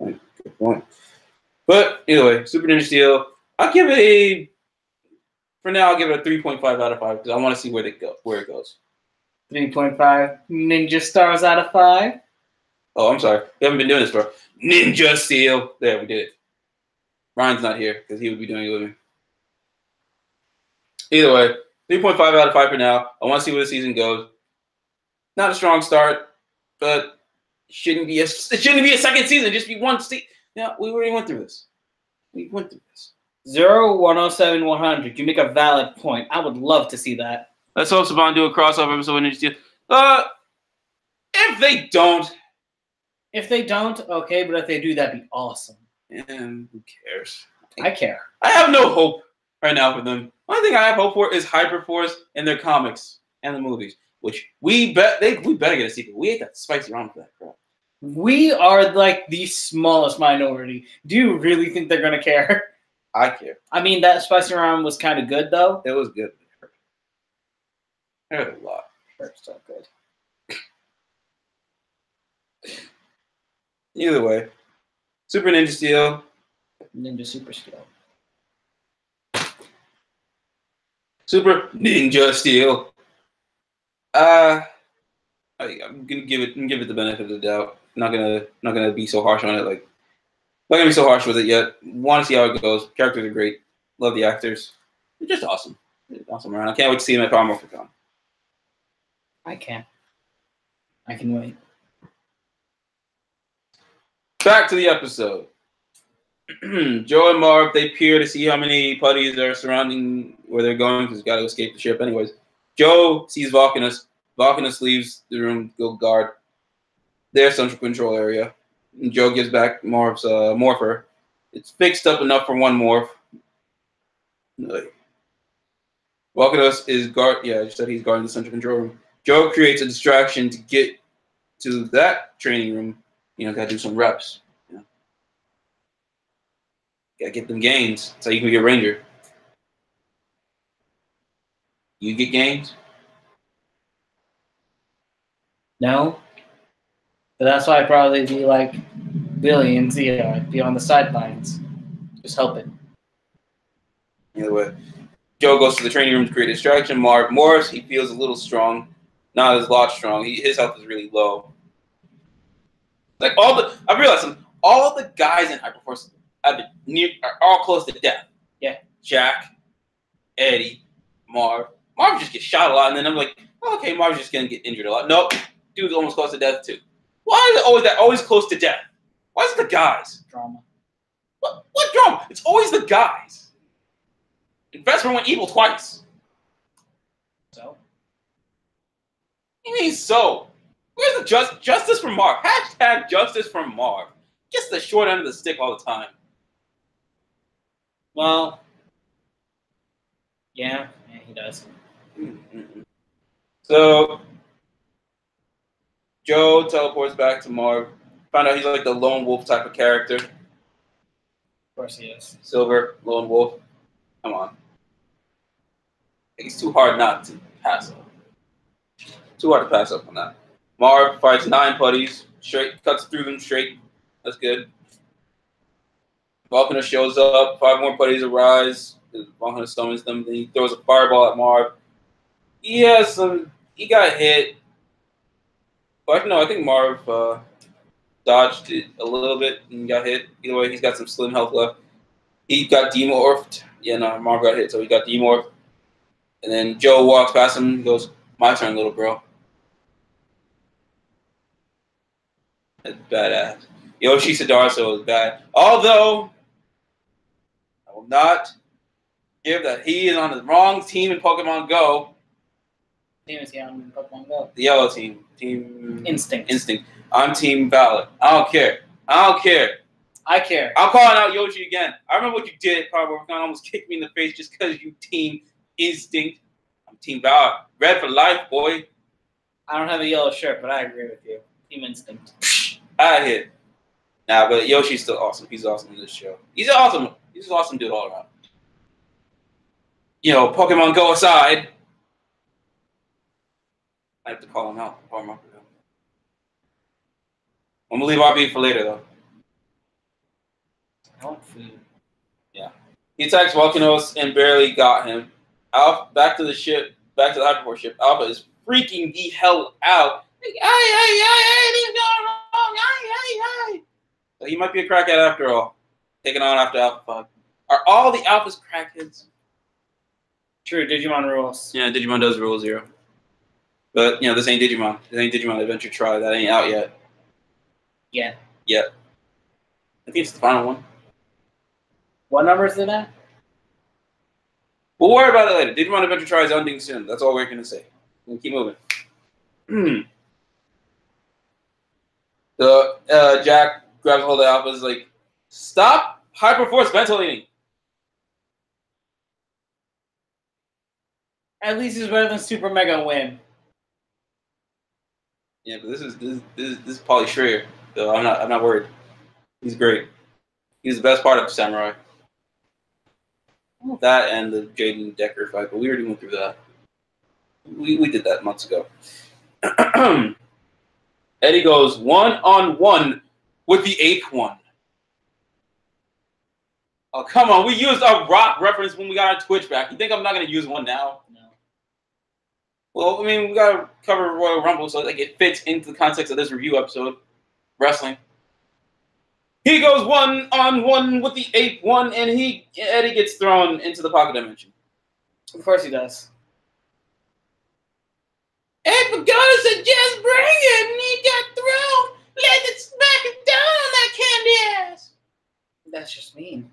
[SPEAKER 1] Good point. But either way, Super Ninja Steel, I'll give it a For now, I'll give it a 3.5 out of 5 because I want to see where it goes.
[SPEAKER 3] 3.5 ninja stars out of 5.
[SPEAKER 1] Oh, I'm sorry. We haven't been doing this, bro. Ninja Steel. There, we did it. Ryan's not here because he would be doing it with me. Either way, 3.5 out of 5 for now. I want to see where the season goes. Not a strong start, but it shouldn't be a second season. Just be one season. Yeah, we already went through this.
[SPEAKER 3] 0, 107, 100. You make a valid point. I would love to see that.
[SPEAKER 1] Let's hope Saban do a crossover episode with Ninja Steel. If they don't.
[SPEAKER 3] If they don't, okay, but if they do, that'd be awesome.
[SPEAKER 1] And who cares?
[SPEAKER 3] I care.
[SPEAKER 1] I have no hope right now for them. Only thing I have hope for is Hyperforce and their comics and the movies, which we better get a sequel. We ain't got spicy around for that crap.
[SPEAKER 3] We are like the smallest minority. Do you really think they're gonna care?
[SPEAKER 1] I care.
[SPEAKER 3] I mean, that spicy round was kind of good though.
[SPEAKER 1] It was good. It hurt a lot.
[SPEAKER 3] It hurt so good.
[SPEAKER 1] Either way, Super Ninja Steel.
[SPEAKER 3] Ninja Super Steel.
[SPEAKER 1] Super Ninja Steel. I'm gonna give it the benefit of the doubt. Not gonna be so harsh on it. Like, not gonna be so harsh with it yet. Want to see how it goes. Characters are great. Love the actors. They're just awesome. Awesome around. I can't wait to see them at Power Morphin Con.
[SPEAKER 3] I can wait.
[SPEAKER 1] Back to the episode. Joe and Marv, they peer to see how many putties are surrounding where they're going because they've got to escape the ship anyways. Joe sees Volcanus. Volcanus leaves the room to go guard their central control area. And Joe gives back Marv's morpher. It's fixed up enough for one morph. Volcanus is I just said he's guarding the central control room. Joe creates a distraction to get to that training room. Gotta do some reps. Gotta get them gains. That's how you can get Ranger. You get gains?
[SPEAKER 3] No. But that's why I'd probably be like Billy and Zia. I'd be on the sidelines. Just helping.
[SPEAKER 1] Either way. Joe goes to the training room to create a distraction. Morris, he feels a little strong. Not as lot strong. His health is really low. Like I realized all the guys in Hyperforce are all close to death.
[SPEAKER 3] Yeah. Jack,
[SPEAKER 1] Eddie, Marv. Marv just gets shot a lot, and then I'm like, oh, okay, Marv's just gonna get injured a lot. Nope, dude's almost close to death too. Why is it always close to death? Why is it the guys?
[SPEAKER 3] Drama.
[SPEAKER 1] What drama? It's always the guys. Vesper went evil twice.
[SPEAKER 3] So?
[SPEAKER 1] You mean so? Where's the justice from Marv? Hashtag justice from Marv. Just the short end of the stick all the time.
[SPEAKER 3] Well, yeah, he does.
[SPEAKER 1] So, Joe teleports back to Marv. Found out he's like the lone wolf type of character.
[SPEAKER 3] Of course he is.
[SPEAKER 1] Silver, lone wolf. Come on. It's too hard not to pass up. Too hard to pass up on that. Marv fights 9 putties. Straight, cuts through them straight. That's good. Volcanus shows up. 5 more putties arise. Volcanus summons them. Then he throws a fireball at Marv. He got hit. But no, I think Marv dodged it a little bit and got hit. Either way, he's got some slim health left. He got demorphed. Yeah, no, Marv got hit, so he got demorphed. And then Joe walks past him and goes, "My turn, little bro." That's badass. Yoshi Sadarso is bad. Although, I will not give that he is on the wrong team in Pokemon Go.
[SPEAKER 3] Team is on in Pokemon Go.
[SPEAKER 1] The yellow team. Team
[SPEAKER 3] Instinct.
[SPEAKER 1] I'm Team Ballot. I don't care.
[SPEAKER 3] I care.
[SPEAKER 1] I'm calling out Yoshi again. I remember what you did at Power Morphin. Almost kicked me in the face just because you Team Instinct. I'm Team Ballot. Red for life, boy.
[SPEAKER 3] I don't have a yellow shirt, but I agree with you. Team Instinct.
[SPEAKER 1] I hit. Nah, but Yoshi's still awesome. He's awesome in this show. He's an awesome dude all around. Pokemon Go aside. I have to call him out. I'm gonna leave RB for later though.
[SPEAKER 3] I want food.
[SPEAKER 1] Yeah. He attacks Volcanos and barely got him. Alpha, back to the ship, back to the Hyperforce ship. Alpha is freaking the hell out. Like, hey, this is going wrong. Hey. So he might be a crackhead after all. Taking on after Alpha 5. Are all the Alphas crackheads?
[SPEAKER 3] True, Digimon rules.
[SPEAKER 1] Yeah, Digimon does rule 0. But, this ain't Digimon. This ain't Digimon Adventure Try. That ain't out yet.
[SPEAKER 3] Yeah.
[SPEAKER 1] Yet. I think it's the final one.
[SPEAKER 3] What number is it at?
[SPEAKER 1] We'll worry about it later. Digimon Adventure Try is ending soon. That's all we're going to say. We'll keep moving. So, Jack grabs hold of Alpha and is like, stop Hyperforce ventilating.
[SPEAKER 3] At least he's better than Super Mega Win.
[SPEAKER 1] Yeah, but this is Pauly Schrader, so I'm not worried. He's great. He's the best part of Samurai. That and the Jaden Decker fight, but we already went through that. We did that months ago. Eddie goes 1-on-1 with the ape one. Oh, come on. We used a rock reference when we got our Twitch back. You think I'm not going to use one now?
[SPEAKER 3] No.
[SPEAKER 1] Well, I mean, we got to cover Royal Rumble so like it fits into the context of this review episode. Wrestling. He goes 1-on-1 with the ape one, and Eddie gets thrown into the pocket dimension.
[SPEAKER 3] Of course he does.
[SPEAKER 1] Ape Pagoda said, just bring it, and he got thrown. Let it smack it down on that candy ass.
[SPEAKER 3] That's just mean.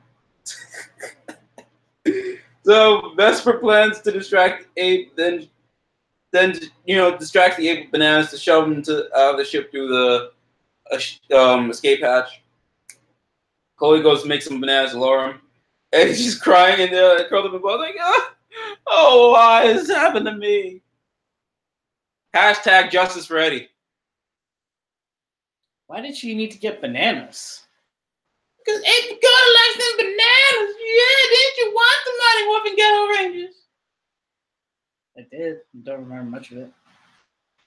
[SPEAKER 1] So Vesper plans to distract Ape, then distract the Ape with bananas to shove him out of the ship through the escape hatch. Chloe goes to make some bananas to lower him. Eddie's just crying and curled up in ball like, oh, why has this happened to me? Hashtag justice for Eddie.
[SPEAKER 3] Why did she need to get bananas?
[SPEAKER 1] Because Ape Pagoda likes them bananas. Yeah, didn't you want the Mighty Morphin Ghetto Rangers?
[SPEAKER 3] I did. Don't remember much of it.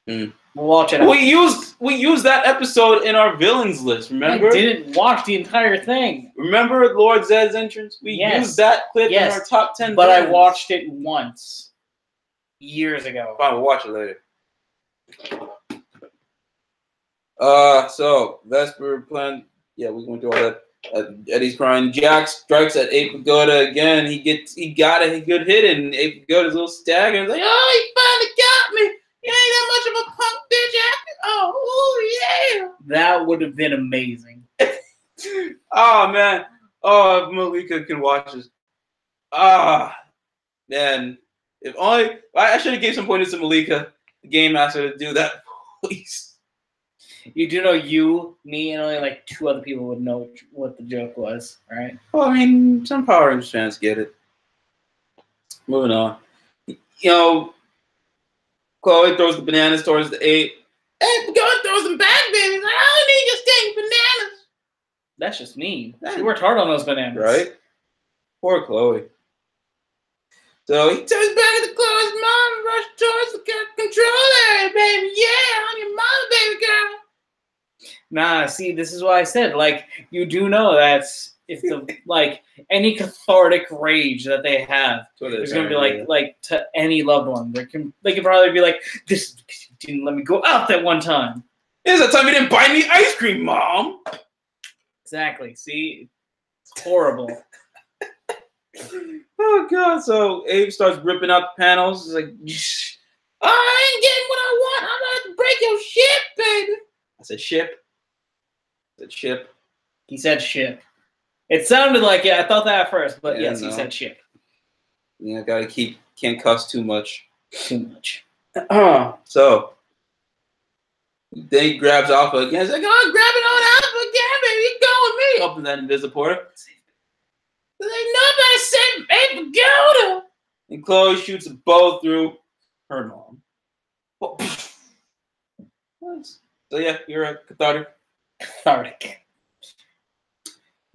[SPEAKER 1] Mm.
[SPEAKER 3] We'll watch it.
[SPEAKER 1] We used that episode in our villains list. Remember?
[SPEAKER 3] I didn't watch the entire thing.
[SPEAKER 1] Remember Lord Zed's entrance? We used that clip in our top 10.
[SPEAKER 3] But villains. I watched it once years ago.
[SPEAKER 1] Fine, we'll watch it later. So Vesper plan. Yeah, we went through all that. Eddie's crying. Jack strikes at Ape Pagoda again. He got a good hit, and Ape Pagoda's a little staggered. He's like, oh, he finally got me. You ain't that much of a punk bitch actor. Oh, yeah.
[SPEAKER 3] That would have been amazing.
[SPEAKER 1] Oh, man. Oh, if Malika can watch this. Man. If only I should have gave some pointers to Malika, the game master, to do that, please.
[SPEAKER 3] You do know you, me, and only like 2 other people would know what the joke was, right?
[SPEAKER 1] Well, I mean, some Power Rangers fans get it. Moving on. Chloe throws the bananas towards the ape. Hey, God throws them back, baby. Like, I don't need your stinking bananas.
[SPEAKER 3] That's just mean. She worked hard on those bananas.
[SPEAKER 1] Right? Poor Chloe. So he turns back to Chloe's mom and rushes towards the control area, baby. Yeah, I'm your mom, baby girl.
[SPEAKER 3] Nah, see, this is why I said, like, you do know that's if the like any cathartic rage that they have, there's gonna be like to any loved one. They can probably be like, this didn't let me go out that one time.
[SPEAKER 1] It's that time you didn't buy me ice cream, Mom.
[SPEAKER 3] Exactly. See, it's horrible.
[SPEAKER 1] Oh God! So Abe starts ripping out the panels. He's like, I ain't getting what I want. I'm gonna have to break your ship, baby. I said ship. I said ship.
[SPEAKER 3] He said ship. It sounded like it. I thought that at first, but
[SPEAKER 1] Yeah,
[SPEAKER 3] yes, he said ship.
[SPEAKER 1] Yeah, can't cuss too much.
[SPEAKER 3] Too much.
[SPEAKER 1] So then he grabs Alpha again. He's like, oh, grabbing on Alpha again, baby. You go with me. Open that Invisiporter. Like, nobody said Ape Pagoda. And Chloe shoots a bow through her mom. So yeah, you're a cathartic.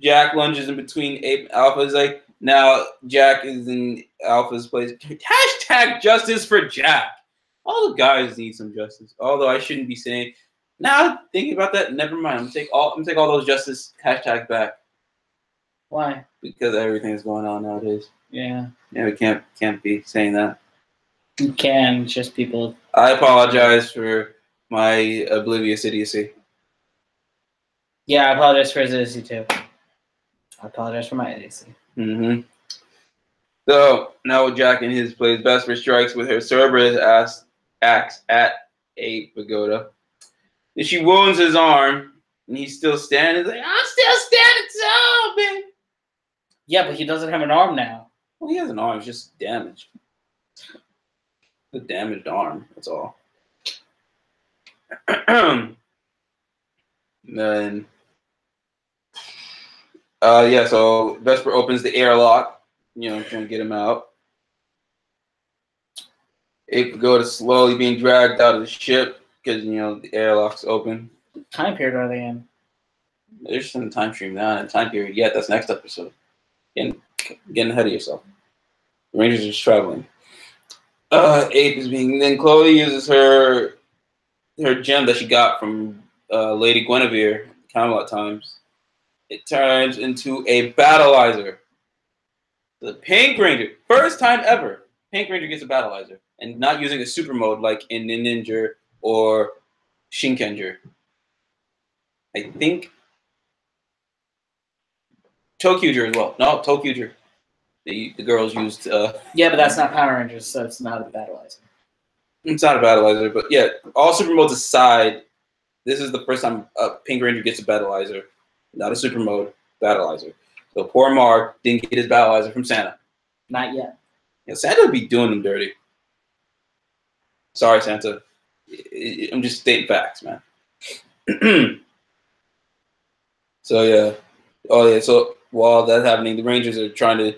[SPEAKER 1] Jack lunges in between Ape and Alpha. He's like, now Jack is in Alpha's place. Hashtag justice for Jack. All the guys need some justice. Although I shouldn't be saying. Now thinking about that, never mind. I'm gonna take all those justice hashtags back.
[SPEAKER 3] Why?
[SPEAKER 1] Because everything is going on nowadays.
[SPEAKER 3] Yeah.
[SPEAKER 1] Yeah, we can't be saying that.
[SPEAKER 3] You can, just people.
[SPEAKER 1] I apologize for my oblivious idiocy.
[SPEAKER 3] Yeah, I apologize for his idiocy too. I apologize for my idiocy.
[SPEAKER 1] Mm-hmm. So now Jack in his plays Vesper strikes with her Cerberus axe at a pagoda. And she wounds his arm, and he's still standing. He's like, I'm still standing tall, man.
[SPEAKER 3] Yeah, but he doesn't have an arm now.
[SPEAKER 1] Well, he has an arm, it's just damaged. A damaged arm, that's all. Then, yeah, so Vesper opens the airlock, trying to get him out. Ape Pagoda slowly being dragged out of the ship because, the airlock's open.
[SPEAKER 3] What time period are they in?
[SPEAKER 1] They're just in the time stream now, and time period yet. That's next episode. Getting ahead of yourself. The Rangers are just traveling. Ape is being. Then Chloe uses her gem that she got from Lady Guinevere, Camelot times. It turns into a battleizer. The Pink Ranger, first time ever, Pink Ranger gets a battleizer, and not using a super mode like in Ninja or Shinkenger. I think Tokyuger as well. No, Tokyuger. The girls used.
[SPEAKER 3] Yeah, but that's not Power Rangers, so it's not a battleizer.
[SPEAKER 1] It's not a battleizer, but yeah, all super modes aside, this is the first time a Pink Ranger gets a battleizer, not a super mode battleizer. So poor Marv didn't get his battleizer from Santa.
[SPEAKER 3] Not yet.
[SPEAKER 1] Yeah, Santa would be doing them dirty. Sorry, Santa. I'm just stating facts, man. So yeah. Oh yeah. So while that's happening, the Rangers are trying to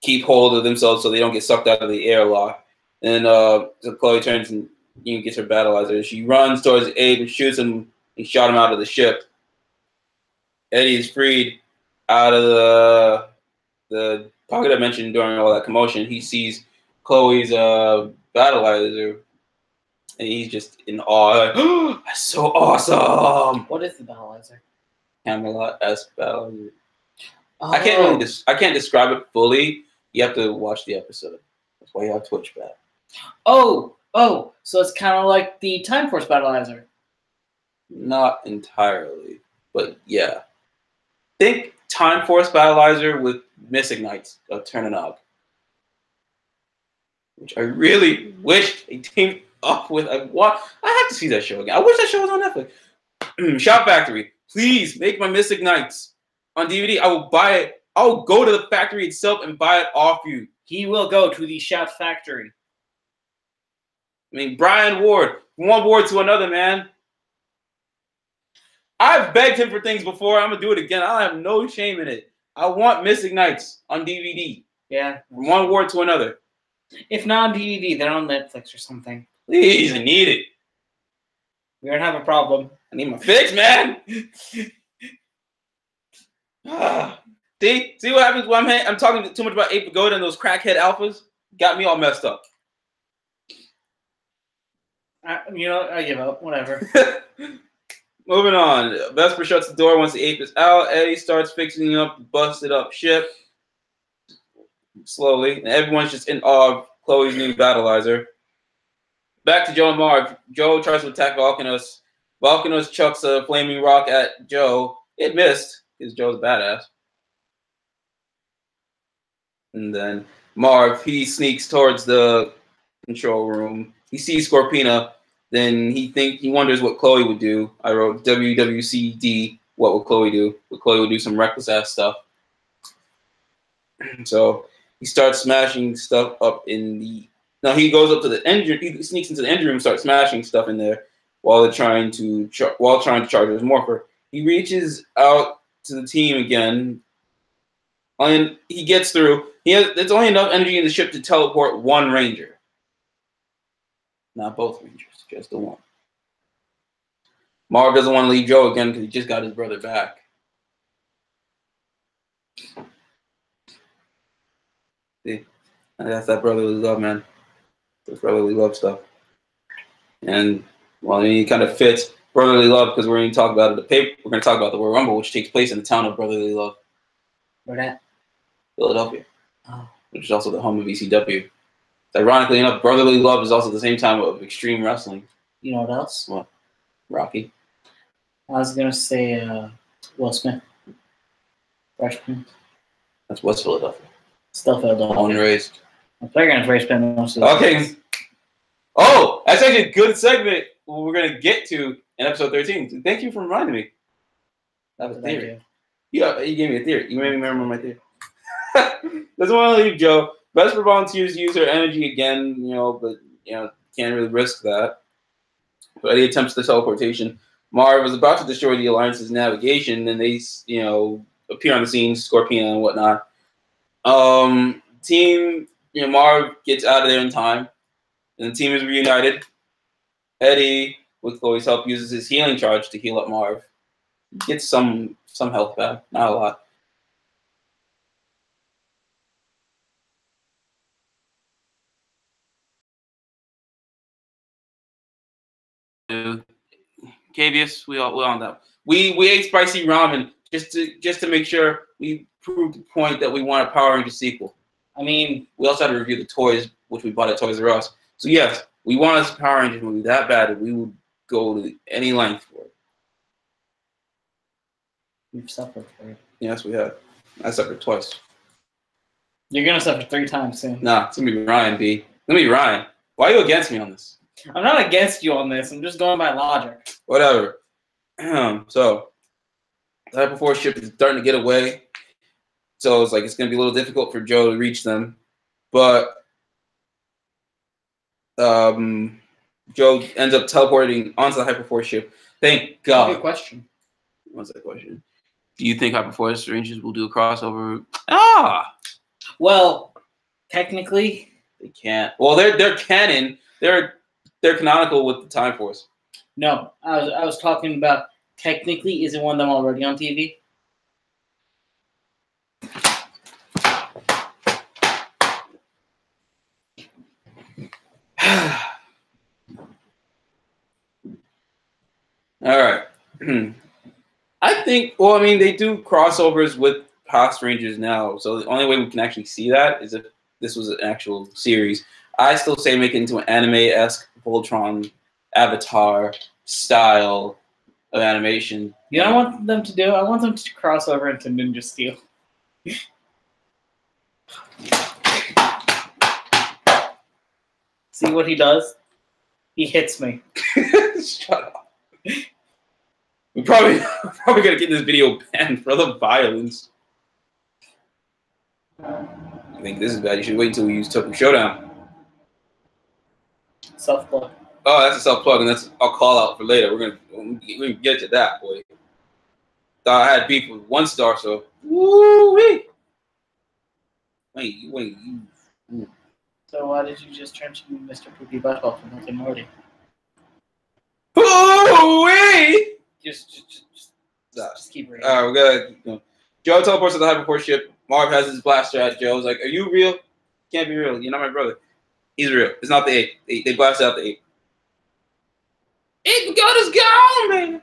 [SPEAKER 1] keep hold of themselves so they don't get sucked out of the airlock. And so Chloe turns and gets her battleizer. She runs towards Abe and shoots him and shot him out of the ship. Eddie is freed out of the pocket I mentioned during all that commotion. He sees Chloe's battleizer, and he's just in awe. Like, oh, that's so awesome!
[SPEAKER 3] What is the battleizer?
[SPEAKER 1] Camelot-esque battleizer.
[SPEAKER 3] Oh.
[SPEAKER 1] I can't describe it fully. You have to watch the episode. That's why you have Twitch back.
[SPEAKER 3] Oh, so it's kind of like the Time Force battleizer.
[SPEAKER 1] Not entirely, but yeah. Think Time Force battleizer with Mystic Knights of Turnanog, which I really wish they teamed up with. I have to see that show again. I wish that show was on Netflix. Shout Factory, please make my Mystic Knights on DVD. I will buy it. I'll go to the factory itself and buy it off you.
[SPEAKER 3] He will go to the Shout Factory.
[SPEAKER 1] I mean, Brian Ward, from one Ward to another, man. I've begged him for things before. I'm going to do it again. I have no shame in it. I want Mystic Knights on DVD.
[SPEAKER 3] Yeah.
[SPEAKER 1] From one Ward to another.
[SPEAKER 3] If not on DVD, they're on Netflix or something.
[SPEAKER 1] Please, I need it.
[SPEAKER 3] We don't have a problem.
[SPEAKER 1] I need my fix, man. See what happens when I'm talking too much about Ape Pagoda and those crackhead alphas? Got me all messed up.
[SPEAKER 3] I give up. Whatever.
[SPEAKER 1] Moving on. Vesper shuts the door once the ape is out. Eddie starts fixing up the busted up ship slowly, and everyone's just in awe of Chloe's new battleizer. Back to Joe and Marv. Joe tries to attack Volcanos. Volcanos chucks a flaming rock at Joe. It missed because Joe's a badass. And then Marv, he sneaks towards the control room. He sees Scorpina. Then he wonders what Chloe would do. I wrote WWCD. What would Chloe do? Chloe would do some reckless ass stuff. So he starts smashing stuff up in the. Now he goes up to the engine. He sneaks into the engine room, starts smashing stuff in there while they're trying to charge his morpher. He reaches out to the team again, and he gets through. There's only enough energy in the ship to teleport one Ranger. Not both Rangers, just the one. Marv doesn't want to leave Joe again because he just got his brother back. See, that's that brotherly love, man. That's brotherly love stuff. And well, it kind of fits brotherly love because we're going to talk about it. The paper. We're going to talk about the Royal Rumble, which takes place in the town of Brotherly Love.
[SPEAKER 3] Where that?
[SPEAKER 1] Philadelphia.
[SPEAKER 3] Oh.
[SPEAKER 1] which is also the home of ECW. Ironically enough, Brotherly Love is also the same time of Extreme Wrestling.
[SPEAKER 3] You know what else?
[SPEAKER 1] What? Rocky.
[SPEAKER 3] I was gonna say Will Smith. Fresh Prince.
[SPEAKER 1] That's West Philadelphia.
[SPEAKER 3] Still Philadelphia.
[SPEAKER 1] Born and raised.
[SPEAKER 3] I'm playing Fresh Prince most of the
[SPEAKER 1] Okay. Oh, that's actually a good segment we're gonna get to in episode 13. Thank you for reminding me. I have a theory. Yeah, you gave me a theory. You made me remember my theory. Doesn't want to leave Joe. Vesper volunteers to use her energy again, but can't really risk that. But Eddie attempts the teleportation. Marv was about to destroy the Alliance's navigation, and they, appear on the scene, Scorpion and whatnot. Team, Marv gets out of there in time, and the team is reunited. Eddie, with Chloe's help, uses his healing charge to heal up Marv. Gets some health back, not a lot. Cavius, we on that. We ate spicy ramen just to make sure we proved the point that we want a Power Ranger sequel. I mean, we also had to review the toys, which we bought at Toys R Us. So yes, we want a Power Rangers movie that bad that we would go to any length for it.
[SPEAKER 3] You've suffered for it.
[SPEAKER 1] Yes, we have. I suffered twice.
[SPEAKER 3] You're gonna suffer 3 times soon.
[SPEAKER 1] Nah, it's gonna be Ryan, B. It's gonna be Ryan. Why are you against me on this?
[SPEAKER 3] I'm not against you on this. I'm just going by logic.
[SPEAKER 1] Whatever. So, the Hyper Force ship is starting to get away. So it's going to be a little difficult for Joe to reach them. But Joe ends up teleporting onto the Hyper Force ship. Thank God.
[SPEAKER 3] Good question.
[SPEAKER 1] What's that question? Do you think Hyper Force Rangers will do a crossover?
[SPEAKER 3] Well, technically.
[SPEAKER 1] They can't. Well, they're canon. They're canonical with the Time Force.
[SPEAKER 3] No, I was talking about technically, isn't one of them already on TV?
[SPEAKER 1] All right. I think. Well, I mean, they do crossovers with past Rangers now, so the only way we can actually see that is if this was an actual series. I still say make it into an anime-esque Voltron Avatar style of animation.
[SPEAKER 3] You know what I want them to do? I want them to cross over into Ninja Steel. See what he does? He hits me.
[SPEAKER 1] Shut up. We're probably gonna get this video banned for the violence. I think this is bad. You should wait until we use Toku Showdown.
[SPEAKER 3] Self-plug.
[SPEAKER 1] Oh, that's a self-plug, and that's I'll call out for later. We're gonna get to that, boy. Thought I had beef with 1 star, so woo-wee. Wait.
[SPEAKER 3] So why did you just turn to Mr. Poopy Butthole from Rick and Morty?
[SPEAKER 1] Woo-wee!
[SPEAKER 3] Just keep reading.
[SPEAKER 1] All right, we're gonna keep going. Joe teleports to the Hyperforce ship. Marv has his blaster at Joe's like, "Are you real? Can't be real. You're not my brother." He's real. It's not the ape. They blasted out the ape. Ape God is gone, man.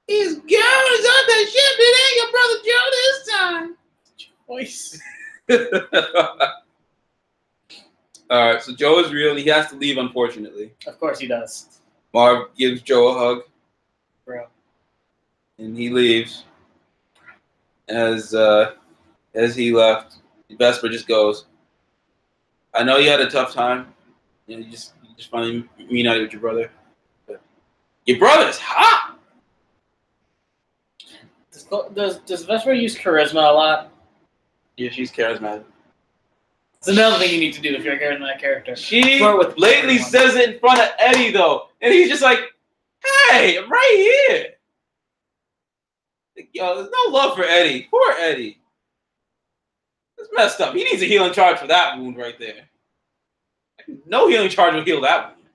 [SPEAKER 1] He's gone. He's on that ship. It ain't your brother Joe this time. Voice. All right, so Joe is real, and he has to leave, unfortunately.
[SPEAKER 3] Of course he does.
[SPEAKER 1] Marv gives Joe a hug.
[SPEAKER 3] Bro.
[SPEAKER 1] And he leaves. As he left, Vesper just goes, "I know you had a tough time. You just finally reunited with your brother. But your brother's hot."
[SPEAKER 3] Does Vesper use charisma a lot?
[SPEAKER 1] Yeah, she's charismatic.
[SPEAKER 3] It's another thing you need to do if you're a charismatic character.
[SPEAKER 1] She lately says it in front of Eddie, though. And he's just like, "Hey, I'm right here." Yo, there's no love for Eddie. Poor Eddie. That's messed up. He needs a healing charge for that wound right there. No healing charge will heal that wound.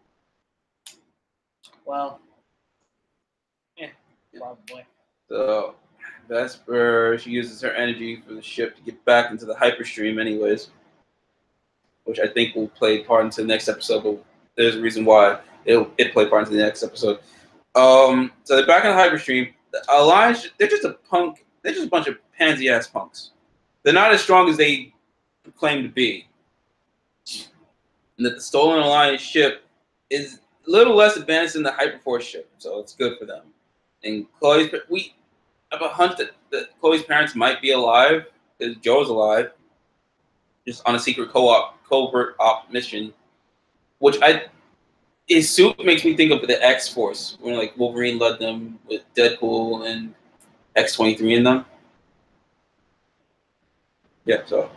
[SPEAKER 3] Well, yeah, probably.
[SPEAKER 1] So, Vesper, she uses her energy for the ship to get back into the hyperstream anyways. Which I think will play part into the next episode, but there's a reason why it play part into the next episode. So they're back in the hyperstream. The Alliance, they're just a bunch of pansy ass punks. they're not as strong as they claim to be. And that the Stolen Alliance ship is a little less advanced than the Hyperforce ship, so it's good for them. And Chloe's, we have a hunch that Chloe's parents might be alive, because Joe's alive, just on a secret covert op mission, which his suit makes me think of the X-Force, when like Wolverine led them with Deadpool and X-23 in them. Yeah, so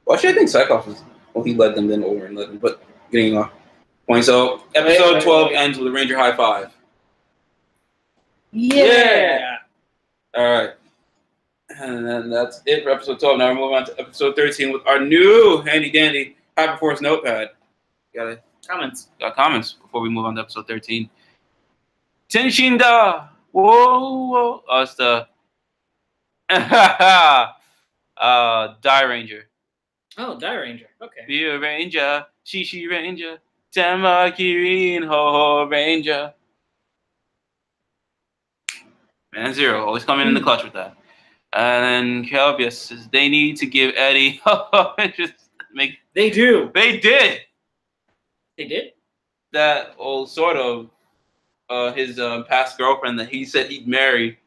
[SPEAKER 1] well, actually I think Cyclops was, well, he led them, then Wolverine led them, but getting off point. So episode 12 ends with a Ranger high five.
[SPEAKER 3] Yeah.
[SPEAKER 1] All right. And then that's it for episode 12. Now we're moving on to episode 13 with our new handy dandy Hyperforce notepad. Got comments before we move on to episode 13. Tenshinda! Whoa! Oh, it's the Die Ranger.
[SPEAKER 3] Oh, Die Ranger. Okay.
[SPEAKER 1] Be a Ranger, Shishi Ranger, Tamakirin Ho Ranger. Man Zero, always coming in the clutch with that. And then Kelvius says they need to give Eddie
[SPEAKER 3] They do.
[SPEAKER 1] They did.
[SPEAKER 3] They did?
[SPEAKER 1] That old sort of his past girlfriend that he said he'd marry.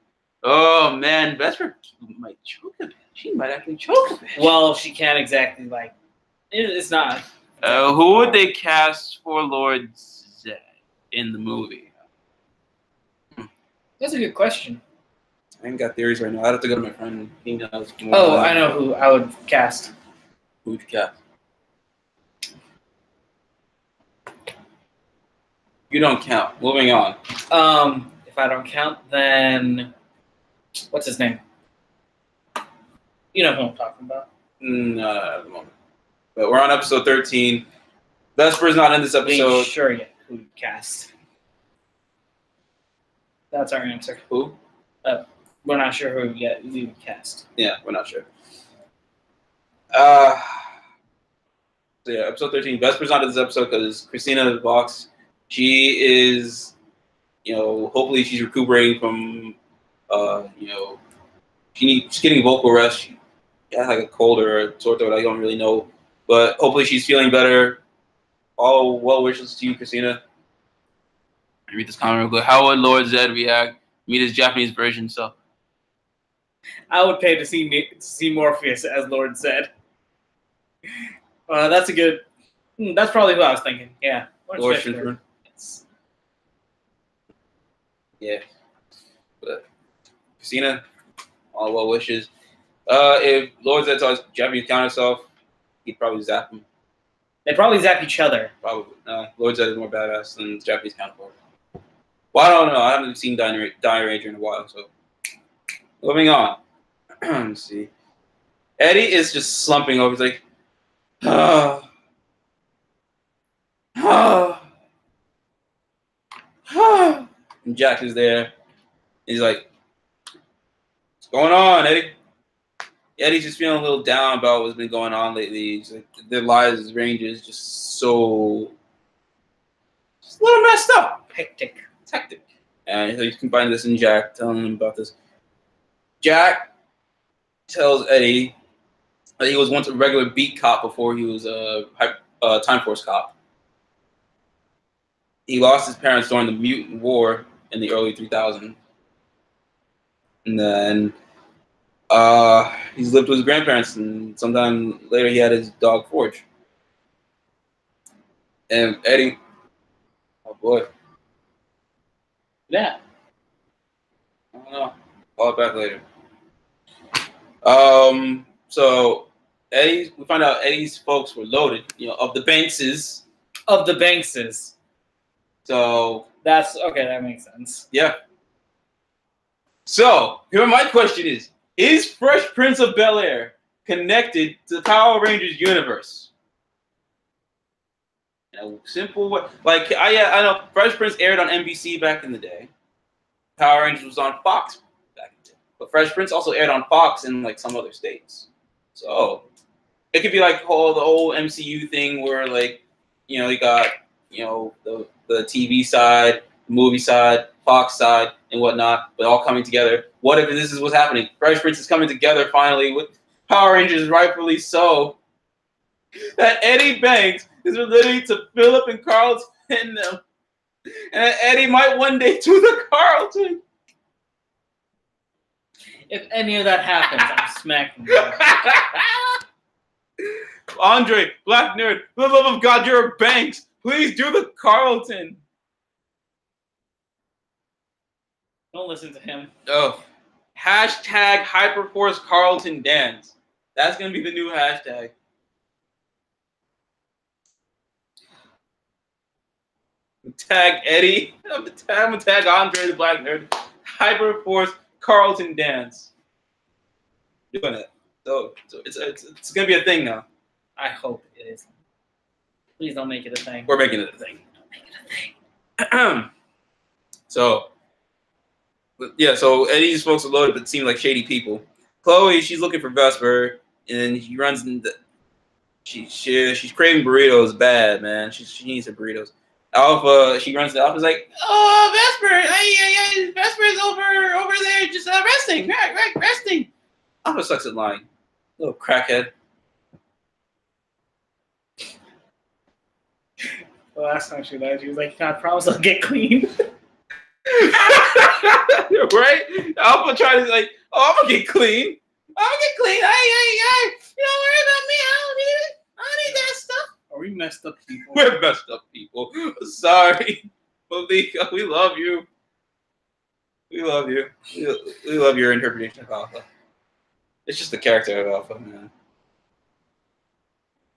[SPEAKER 1] Oh man, Vesper might choke a bit. She might actually choke a bit.
[SPEAKER 3] Well, she can't exactly like. It's not.
[SPEAKER 1] Who would they cast for Lord Zed in the movie?
[SPEAKER 3] That's a good question.
[SPEAKER 1] I ain't got theories right now. I'd have to go to my friend. He knows more.
[SPEAKER 3] Oh, I know who I would cast.
[SPEAKER 1] Who would you cast? You don't count. Moving on.
[SPEAKER 3] If I don't count, then what's his name? You know who I'm talking about.
[SPEAKER 1] No, at the moment. But we're on episode 13. Vesper's not in this episode.
[SPEAKER 3] Ain't sure yet who to cast. That's our answer.
[SPEAKER 1] Who?
[SPEAKER 3] We're not sure who yet we would cast.
[SPEAKER 1] Yeah, we're not sure. So yeah, episode 13. Vesper's not in this episode because Christina Vox, she is, hopefully she's recuperating from, she's getting vocal rest. She has like a cold or a sore throat. I don't really know, but hopefully she's feeling better. All well wishes to you, Christina. I read this comment real quick. How would Lord Zed react? Meet his Japanese version. So
[SPEAKER 3] I would pay to see Morpheus as Lord Zed. That's a good. That's probably who I was thinking. Yeah,
[SPEAKER 1] Lord Shinford. Yeah, but Christina, all well wishes. If Lord Zed saw his Japanese counter self, he'd probably zap him.
[SPEAKER 3] They'd probably zap each other.
[SPEAKER 1] Probably. Lord Zed is more badass than his Japanese counterpart. Well, I don't know. I haven't seen Die Ranger in a while, so moving on. Let's see. Eddie is just slumping over. He's like, and Jack is there. He's like, what's going on, Eddie? Eddie's just feeling a little down about what's been going on lately. He's like, their lives as Rangers just a little messed up.
[SPEAKER 3] Hectic.
[SPEAKER 1] It's hectic. And he's confiding this in Jack, telling him about this. Jack tells Eddie that he was once a regular beat cop before he was a Time Force cop. He lost his parents during the Mutant War in the early 2000s. And then he's lived with his grandparents, and sometime later he had his dog Forge. And Eddie, oh boy.
[SPEAKER 3] Yeah.
[SPEAKER 1] I don't know. I'll back later. So we find out Eddie's folks were loaded, of the Bankses.
[SPEAKER 3] Of the Bankses.
[SPEAKER 1] So
[SPEAKER 3] that's okay, that makes sense.
[SPEAKER 1] Yeah. So here my question is Fresh Prince of Bel-Air connected to the Power Rangers universe? In a simple way. Like I know Fresh Prince aired on NBC back in the day. Power Rangers was on Fox back in the day. But Fresh Prince also aired on Fox in like some other states. So it could be like the whole MCU thing where like, you got, the TV side, movie side, Fox side, and whatnot, but all coming together. What if this is what's happening? Fresh Prince is coming together finally with Power Rangers, rightfully so, that Eddie Banks is related to Philip and Carlton in them, and that Eddie might one day do the Carlton.
[SPEAKER 3] If any of that happens, I'm smacking you.
[SPEAKER 1] Andre, Black Nerd, for the love of God, you're a Banks. Please do the Carlton.
[SPEAKER 3] Don't listen to him.
[SPEAKER 1] Oh, hashtag Hyperforce Carlton Dance. That's gonna be the new hashtag. Tag Eddie. I'm gonna tag Andre the Black Nerd. Hyperforce Carlton Dance. Doing it. So it's gonna be a thing now.
[SPEAKER 3] I hope it is. Please don't make it a thing.
[SPEAKER 1] We're making it a thing.
[SPEAKER 3] Don't make it a thing.
[SPEAKER 1] So Eddie's folks are loaded but seem like shady people. Chloe, she's looking for Vesper, and she runs into she's craving burritos bad, man. She needs her burritos. Alpha, she runs to Alpha's like, oh, Vesper, Vesper's over there just resting, right, resting. Alpha sucks at lying. Little crackhead.
[SPEAKER 3] The last time she lied, she was like, I promise I'll get clean.
[SPEAKER 1] Right? Alpha tried to like, I'm gonna get clean. Hey, don't worry about me. I don't need that stuff.
[SPEAKER 3] Are we messed up people?
[SPEAKER 1] We're messed up people. Sorry. Malika, we love you. We love you. We love your interpretation of Alpha. It's just the character of Alpha, man.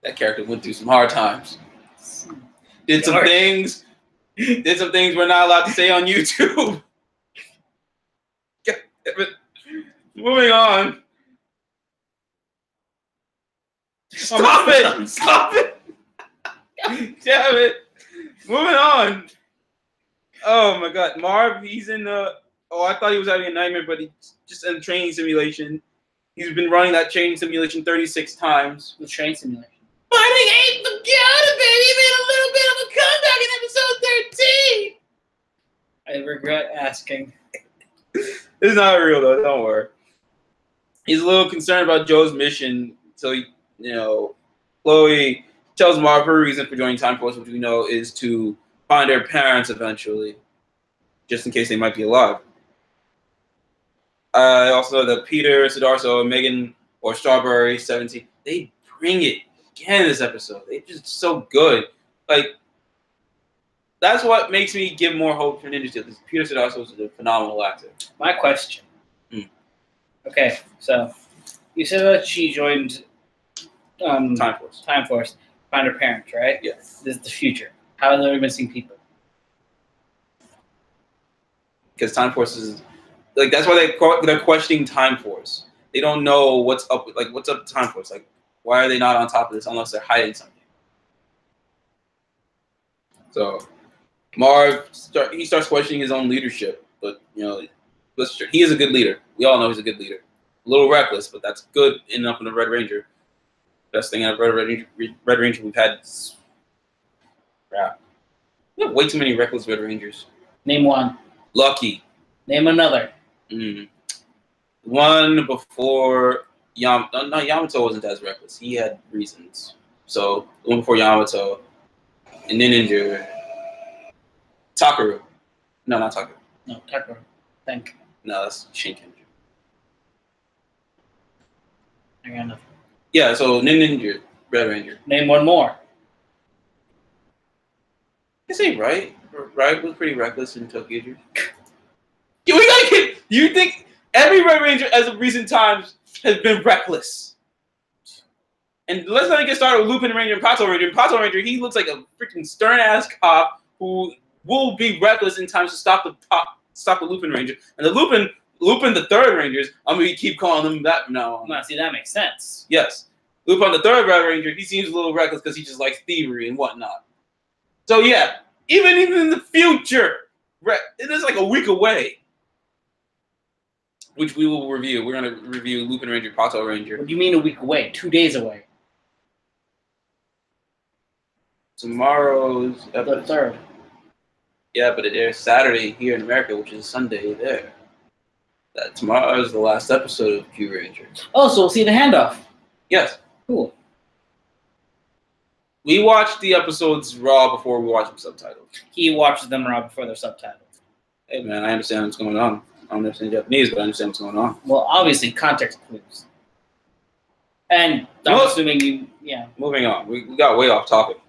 [SPEAKER 1] That character went through some hard times. Did some things we're not allowed to say on YouTube. Moving on. Stop it! Damn it! Moving on. Oh my God, Marv. He's in the. Oh, I thought he was having a nightmare, but he's just in a training simulation. He's been running that training simulation 36 times.
[SPEAKER 3] The train simulation.
[SPEAKER 1] But I ain't forgot, baby. He made a little bit of a comeback in episode 13.
[SPEAKER 3] I regret asking.
[SPEAKER 1] It's not real though. Don't worry. He's a little concerned about Joe's mission, so Chloe tells Marv her reason for joining Time Force, which we know is to find her parents eventually, just in case they might be alive. I also know that Peter, Sidarso, and Megan, or Strawberry 17, they bring it again this episode. They're just so good. Like, that's what makes me give more hope for Ninja Steel, because Peter Sidarso is a phenomenal actor.
[SPEAKER 3] My question. Okay, so you said that she joined
[SPEAKER 1] Time Force.
[SPEAKER 3] Find her parents, right?
[SPEAKER 1] Yes.
[SPEAKER 3] This is the future. How are they missing people?
[SPEAKER 1] Because Time Force is like, that's why they're questioning Time Force. They don't know what's up with Time Force. Like, why are they not on top of this unless they're hiding something? So Marv he starts questioning his own leadership, but he is a good leader. We all know he's a good leader. A little reckless, but that's good enough in the Red Ranger. Best thing out of Red Ranger we've had. Crap. We have way too many reckless Red Rangers.
[SPEAKER 3] Name one.
[SPEAKER 1] Lucky.
[SPEAKER 3] Name another.
[SPEAKER 1] One before Yamato wasn't as reckless. He had reasons. So the one before Yamato, and then Ninja. Takaru. No, not Takaru.
[SPEAKER 3] No, Takaru. Think.
[SPEAKER 1] No, that's Shinkenja.
[SPEAKER 3] I got nothing.
[SPEAKER 1] Yeah, so Ninja, Red Ranger.
[SPEAKER 3] Name one more.
[SPEAKER 1] I say right. Right was pretty reckless in Tokyo Drift. We gotta get. You think every Red Ranger as of recent times has been reckless? And let's not get started with Lupin Ranger and Pato Ranger. Pato Ranger, he looks like a freaking stern ass cop who will be reckless in times to stop the Lupin Ranger. And the Lupin the Third Rangers, I'm gonna keep calling them that from now on.
[SPEAKER 3] Nah, see, that makes sense.
[SPEAKER 1] Yes. Lupin the Third Red Ranger, he seems a little reckless because he just likes thievery and whatnot. So yeah, even in the future, it is like a week away, which we will review. We're gonna review Lupin Ranger, Pato Ranger.
[SPEAKER 3] What do you mean a week away? 2 days away.
[SPEAKER 1] Tomorrow's episode.
[SPEAKER 3] The 3rd.
[SPEAKER 1] Yeah, but it airs Saturday here in America, which is Sunday there. that tomorrow is the last episode of Q Ranger.
[SPEAKER 3] Oh, so we'll see the handoff.
[SPEAKER 1] Yes.
[SPEAKER 3] Cool.
[SPEAKER 1] We watched the episodes raw before we watched them subtitled.
[SPEAKER 3] He watches them raw before they're subtitled.
[SPEAKER 1] Hey, man, I understand what's going on. I don't understand Japanese, but I understand what's going on.
[SPEAKER 3] Well, obviously, context clues. And I'm assuming you, yeah.
[SPEAKER 1] Moving on. We got way off topic.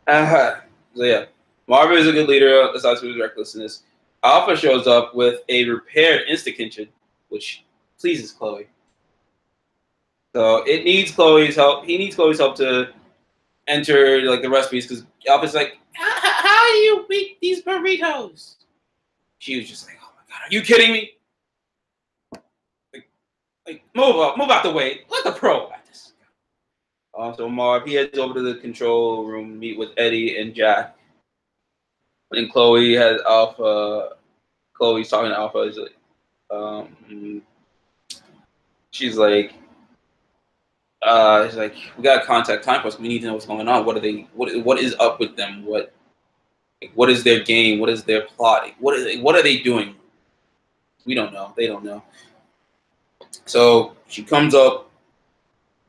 [SPEAKER 1] So, yeah. Marva is a good leader, aside from his recklessness. Alpha shows up with a repaired Insta-Kitchen, which pleases Chloe. So, it needs Chloe's help. He needs Chloe's help to enter, like, the recipes, because Alpha's like, how do you make these burritos? She was just like, oh my god, are you kidding me? Like move out the way. Let the pro at this. So Marv, he heads over to the control room, meet with Eddie and Jack. And Chloe has Alpha. Chloe's talking to Alpha. She's like, we gotta contact Time Force. We need to know what's going on. What is up with them? What is their game? What is their plot? What are they doing? We don't know. They don't know. So she comes up.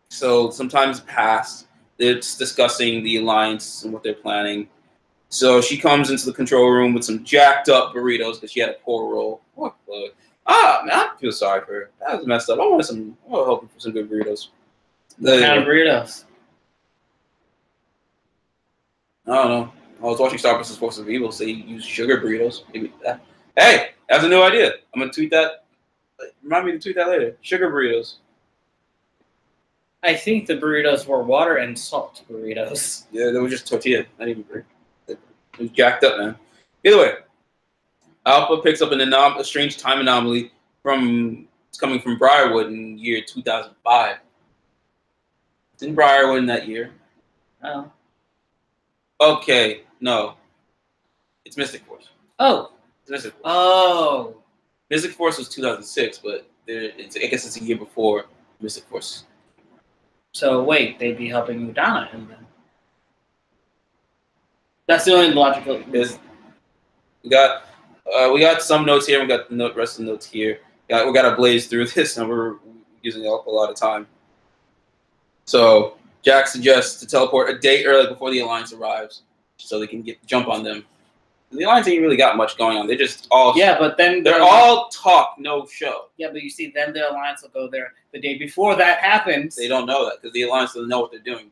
[SPEAKER 1] So sometimes past, it's discussing the alliance and what they're planning. So she comes into the control room with some jacked up burritos because she had a poor roll. Man, I feel sorry for her. That was messed up. I want help for some good burritos.
[SPEAKER 3] What kind of burritos?
[SPEAKER 1] I don't know. I was watching Star vs. Forces of Evil, so you use sugar burritos. Maybe that. Hey, that's a new idea. I'm gonna tweet that. Remind me to tweet that later. Sugar burritos.
[SPEAKER 3] I think the burritos were water and salt burritos.
[SPEAKER 1] Yeah, they were just tortilla, not even burrito. It was jacked up, man. Either way, Alpha picks up a strange time anomaly coming from Briarwood in year 2005. It's in Briarwood in that year.
[SPEAKER 3] Oh.
[SPEAKER 1] Okay, no. It's Mystic Force.
[SPEAKER 3] Oh.
[SPEAKER 1] It's Mystic Force.
[SPEAKER 3] Oh.
[SPEAKER 1] Mystic Force was 2006, but I guess it's a year before Mystic Force.
[SPEAKER 3] So wait, they'd be helping Udana and then. That's the only logical.
[SPEAKER 1] We got some notes here. We got the rest of the notes here. We got to blaze through this, and we're using up a lot of time. So Jack suggests to teleport a day early before the Alliance arrives, so they can jump on them. The Alliance ain't really got much going on. They're just all
[SPEAKER 3] but then
[SPEAKER 1] they're all talk, no show.
[SPEAKER 3] Yeah, but you see, then the Alliance will go there the day before that happens.
[SPEAKER 1] They don't know that because the Alliance doesn't know what they're doing.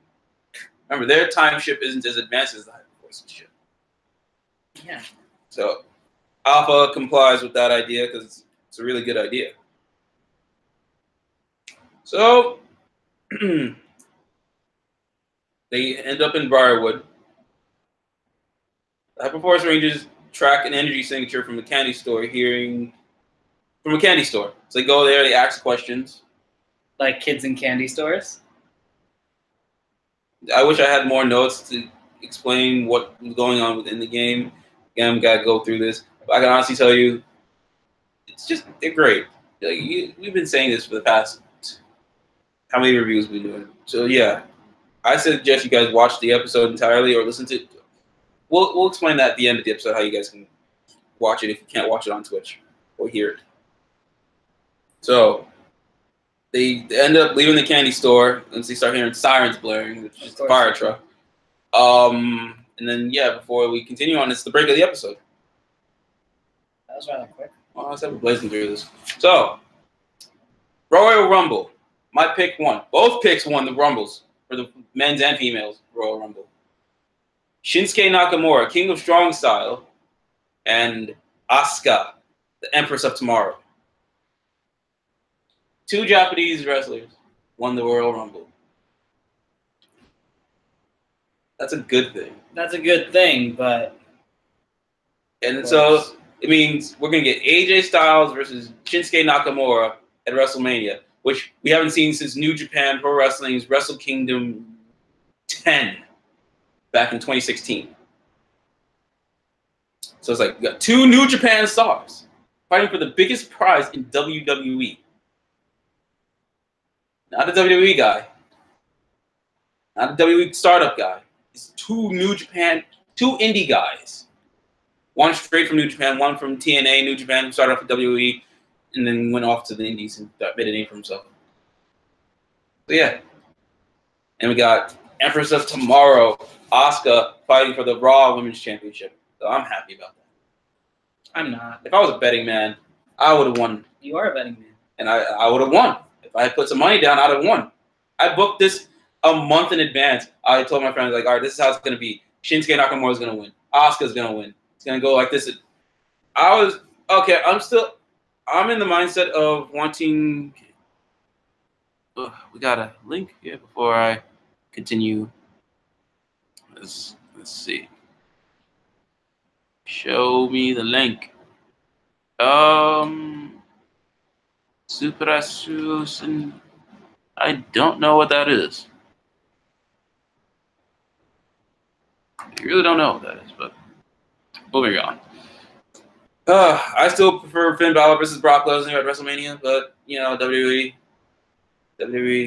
[SPEAKER 1] Remember, their time ship isn't as advanced as the Hyperforce ship.
[SPEAKER 3] Yeah.
[SPEAKER 1] So Alpha complies with that idea because it's a really good idea. So they end up in Briarwood. The Hyperforce Rangers track an energy signature from a candy store. So they go there, they ask questions.
[SPEAKER 3] Like kids in candy stores?
[SPEAKER 1] I wish I had more notes to explain what was going on within the game. Again, we gotta go through this. But I can honestly tell you, they're great. Like, we've been saying this for the past how many reviews we've been doing. So yeah, I suggest you guys watch the episode entirely or listen to it. We'll explain that at the end of the episode how you guys can watch it if you can't watch it on Twitch or hear it. So they end up leaving the candy store once they start hearing sirens blaring, which is the fire truck. And then before we continue on, it's the break of the episode.
[SPEAKER 3] That was rather quick.
[SPEAKER 1] Well, let's have a blazing through this. So Royal Rumble. My pick won. Both picks won the Rumbles for the men's and females Royal Rumble. Shinsuke Nakamura, King of Strong Style, and Asuka, the Empress of Tomorrow. 2 Japanese wrestlers won the Royal Rumble. That's a good thing.
[SPEAKER 3] That's a good thing, but...
[SPEAKER 1] And so it means we're going to get AJ Styles versus Shinsuke Nakamura at WrestleMania, which we haven't seen since New Japan Pro Wrestling's Wrestle Kingdom 10. Back in 2016. So it's like we got 2 New Japan stars fighting for the biggest prize in WWE. Not a WWE guy. Not a WWE startup guy. It's 2 New Japan, 2 indie guys. One straight from New Japan, one from TNA, New Japan, who started off with WWE. and then went off to the Indies and made a name for himself. So yeah. And we got Empress of Tomorrow, Asuka, fighting for the Raw Women's Championship. So I'm happy about that.
[SPEAKER 3] I'm not.
[SPEAKER 1] If I was a betting man, I would have won.
[SPEAKER 3] You are a betting man.
[SPEAKER 1] And I would have won. If I had put some money down, I'd have won. I booked this a month in advance. I told my friends, like, all right, this is how it's going to be. Shinsuke Nakamura is going to win. Asuka's going to win. It's going to go like this. I'm in the mindset of wanting. We got a link here before I continue. Let's see. Show me the link. Super Asus, and I don't know what that is. I really don't know what that is, but moving on. I still prefer Finn Balor versus Brock Lesnar at WrestleMania, but you know, WWE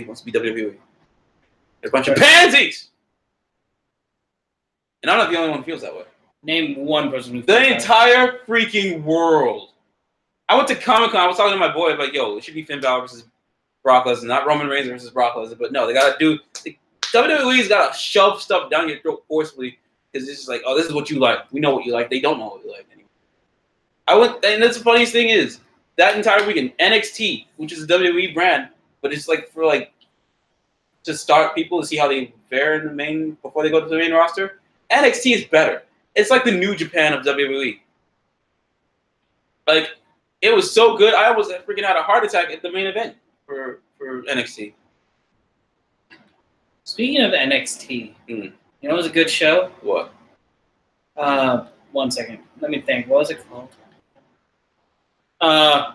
[SPEAKER 1] wants to be WWE. They're a bunch of pansies, and I'm not the only one who feels that way.
[SPEAKER 3] Name one person who feels
[SPEAKER 1] the entire freaking world. I went to Comic-Con. I was talking to my boy, like, yo, it should be Finn Balor versus Brock Lesnar, not Roman Reigns versus Brock Lesnar. But no, they gotta do. WWE's gotta shove stuff down your throat forcefully because it's just like, oh, this is what you like. We know what you like. They don't know what you like anymore. And that's the funniest thing is that entire weekend, NXT, which is a WWE brand, but it's like for like to start people to see how they fare in the main before they go to the main roster. NXT is better. It's like the New Japan of WWE. Like, it was so good, I almost freaking had a heart attack at the main event for NXT.
[SPEAKER 3] Speaking of NXT, you know what was a good show?
[SPEAKER 1] What?
[SPEAKER 3] 1 second. Let me think. What was it called? NXT.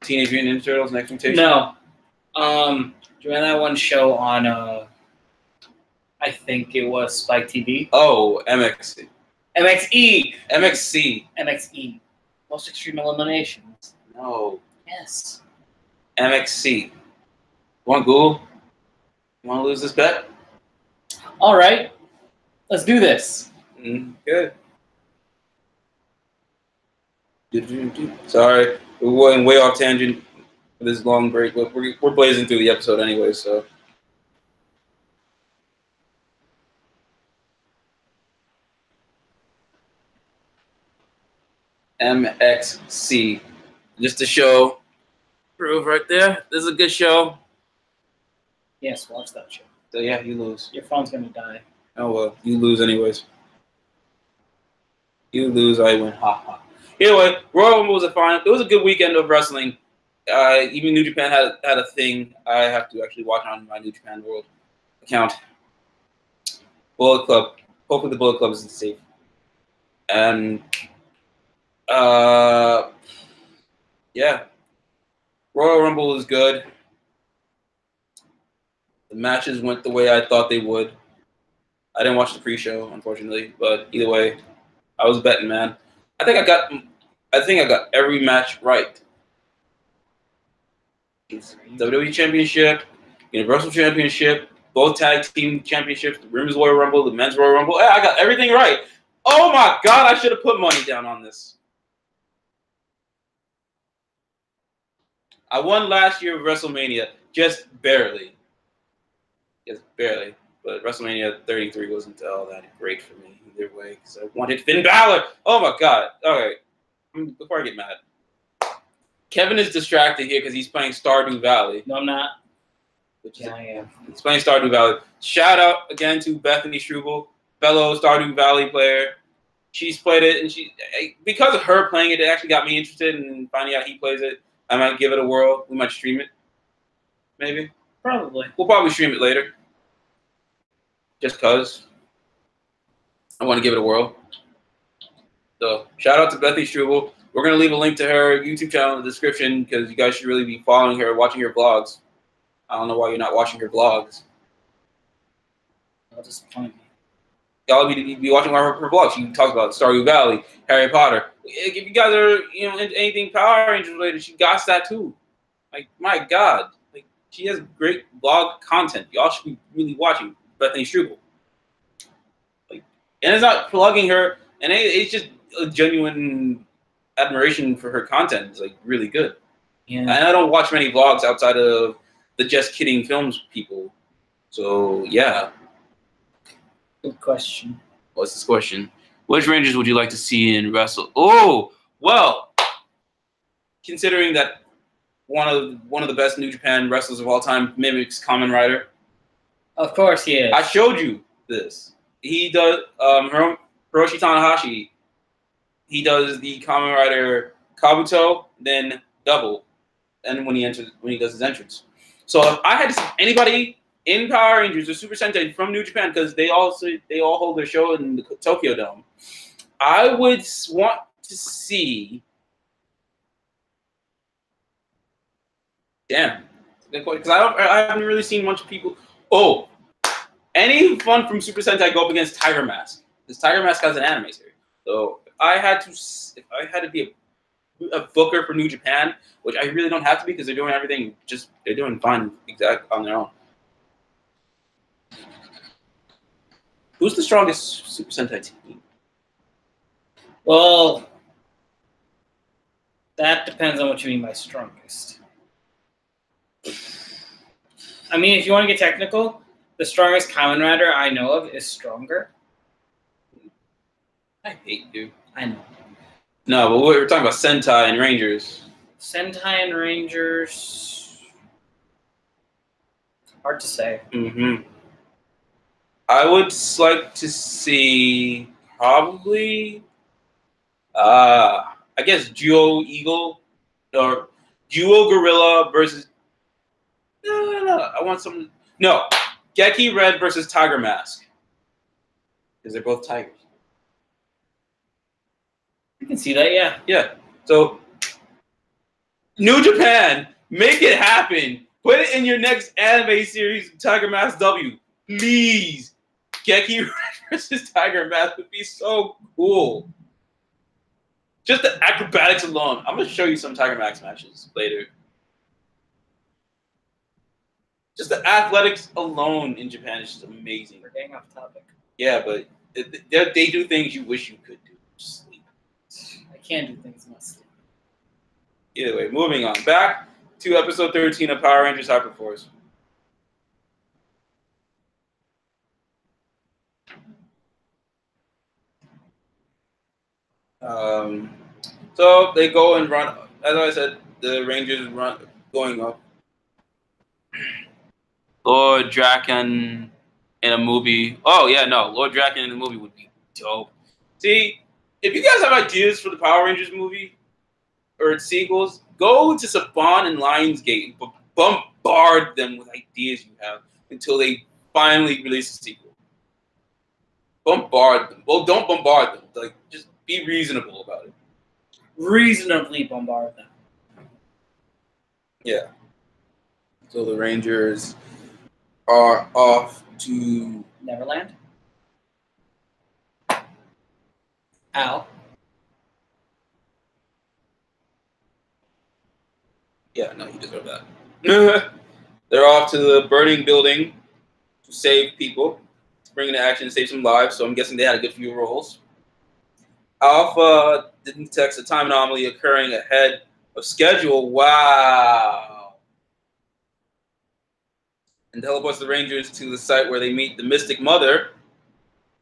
[SPEAKER 1] Teenage Mutant Ninja Turtles Next Mutation?
[SPEAKER 3] No. Do you remember that one show on, I think it was Spike TV?
[SPEAKER 1] Oh, MXC.
[SPEAKER 3] MXE!
[SPEAKER 1] MXC.
[SPEAKER 3] MXE. Most Extreme Eliminations.
[SPEAKER 1] No.
[SPEAKER 3] Yes.
[SPEAKER 1] MXC. Want Google? You want to lose this bet?
[SPEAKER 3] All right. Let's do this.
[SPEAKER 1] Good. Sorry, we're going way off tangent for this long break, but we're blazing through the episode anyway, so. MXC. Just a show. Proof right there. This is a good show.
[SPEAKER 3] Yes, watch that show.
[SPEAKER 1] So yeah, you lose.
[SPEAKER 3] Your phone's gonna die.
[SPEAKER 1] Oh well, you lose anyways. You lose, I win. Ha ha. Anyway, Royal Rumble was it was a good weekend of wrestling. Even New Japan had a thing. I have to actually watch on my New Japan World account. Bullet Club. Hopefully the Bullet Club isn't safe. And yeah. Royal Rumble was good. The matches went the way I thought they would. I didn't watch the pre-show, unfortunately, but either way, I was betting, man. I think I got every match right. WWE Championship, Universal Championship, both tag team championships, the Women's Royal Rumble, the Men's Royal Rumble. I got everything right. Oh my God, I should have put money down on this. I won last year of WrestleMania, just barely. Just barely. But WrestleMania 33 wasn't all that great for me either way because I wanted Finn Balor. Oh my God. Okay. Before I get mad. Kevin is distracted here because he's playing Stardew Valley.
[SPEAKER 3] No, I'm not.
[SPEAKER 1] Yeah, I am. He's playing Stardew Valley. Shout out again to Bethany Struble, fellow Stardew Valley player. She's played it, and because of her playing it, it actually got me interested in finding out he plays it. I might give it a whirl. We might stream it. Maybe.
[SPEAKER 3] Probably.
[SPEAKER 1] We'll probably stream it later. Just because I want to give it a whirl. So, shout out to Bethany Struble. We're going to leave a link to her YouTube channel in the description because you guys should really be following her, watching her vlogs. I don't know why you're not watching her vlogs.
[SPEAKER 3] That'll disappoint me.
[SPEAKER 1] Y'all be watching her vlogs. She talks about Stardew Valley, Harry Potter. If you guys are into anything Power Rangers related, she got that too. Like, my God. Like, she has great vlog content. Y'all should be really watching Bethany Struble. Like, and it's not plugging her, and it's just a genuine admiration for her content. It's like really good.
[SPEAKER 3] Yeah.
[SPEAKER 1] And I don't watch many vlogs outside of the Just Kidding Films people. So yeah.
[SPEAKER 3] Good question.
[SPEAKER 1] What's this question? Which Rangers would you like to see in wrestle? Oh, well, considering that one of the best New Japan wrestlers of all time mimics Kamen Rider.
[SPEAKER 3] Of course he is.
[SPEAKER 1] I showed you this. He does Hiroshi Tanahashi. He does the Kamen Rider Kabuto, then double, and when he does his entrance. So if I had to see anybody in Power Rangers or Super Sentai from New Japan, because they all hold their show in the Tokyo Dome, I would want to see. Damn, because I haven't really seen much people. Oh, anyone from Super Sentai go up against Tiger Mask? Because Tiger Mask has an anime series. So if I had to be a booker for New Japan, which I really don't have to be because they're doing everything. They're doing fine on their own. Who's the strongest Super Sentai team?
[SPEAKER 3] Well, that depends on what you mean by strongest. I mean, if you want to get technical, the strongest Kamen Rider I know of is Stronger.
[SPEAKER 1] I hate you.
[SPEAKER 3] I know.
[SPEAKER 1] No, but we're talking about Sentai and Rangers.
[SPEAKER 3] Sentai and Rangers. Hard to say.
[SPEAKER 1] Mm-hmm. I would like to see probably, I guess Duo Eagle or Duo Gorilla versus. No. I want some. No, Geki Red versus Tiger Mask because they're both tigers.
[SPEAKER 3] You can see that, yeah.
[SPEAKER 1] Yeah. So, New Japan, make it happen. Put it in your next anime series, Tiger Mask W. Please. Geki Red versus Tiger Mask would be so cool. Just the acrobatics alone. I'm going to show you some Tiger Mask matches later. Just the athletics alone in Japan is just amazing.
[SPEAKER 3] We're getting off topic.
[SPEAKER 1] Yeah, but they do things you wish you could do. Sleep.
[SPEAKER 3] I can't do things in my sleep.
[SPEAKER 1] Either way, moving on. Back to episode 13 of Power Rangers Hyperforce. So they go and run. As I said, the Rangers run going up. Lord Draken in a movie. Oh yeah, no, Lord Draken in a movie would be dope. See, if you guys have ideas for the Power Rangers movie or its sequels, go to Saban and Lionsgate and bombard them with ideas you have until they finally release a sequel. Bombard them. Well, don't bombard them. Like, just be reasonable about it.
[SPEAKER 3] Reasonably bombard them.
[SPEAKER 1] Yeah. So the Rangers are off to
[SPEAKER 3] Neverland. Al.
[SPEAKER 1] Yeah, no, you deserve that. They're off to the burning building to save people, to bring into action and save some lives. So I'm guessing they had a good few rolls. Alpha detects a time anomaly occurring ahead of schedule. Wow. And teleports the Rangers to the site where they meet the Mystic Mother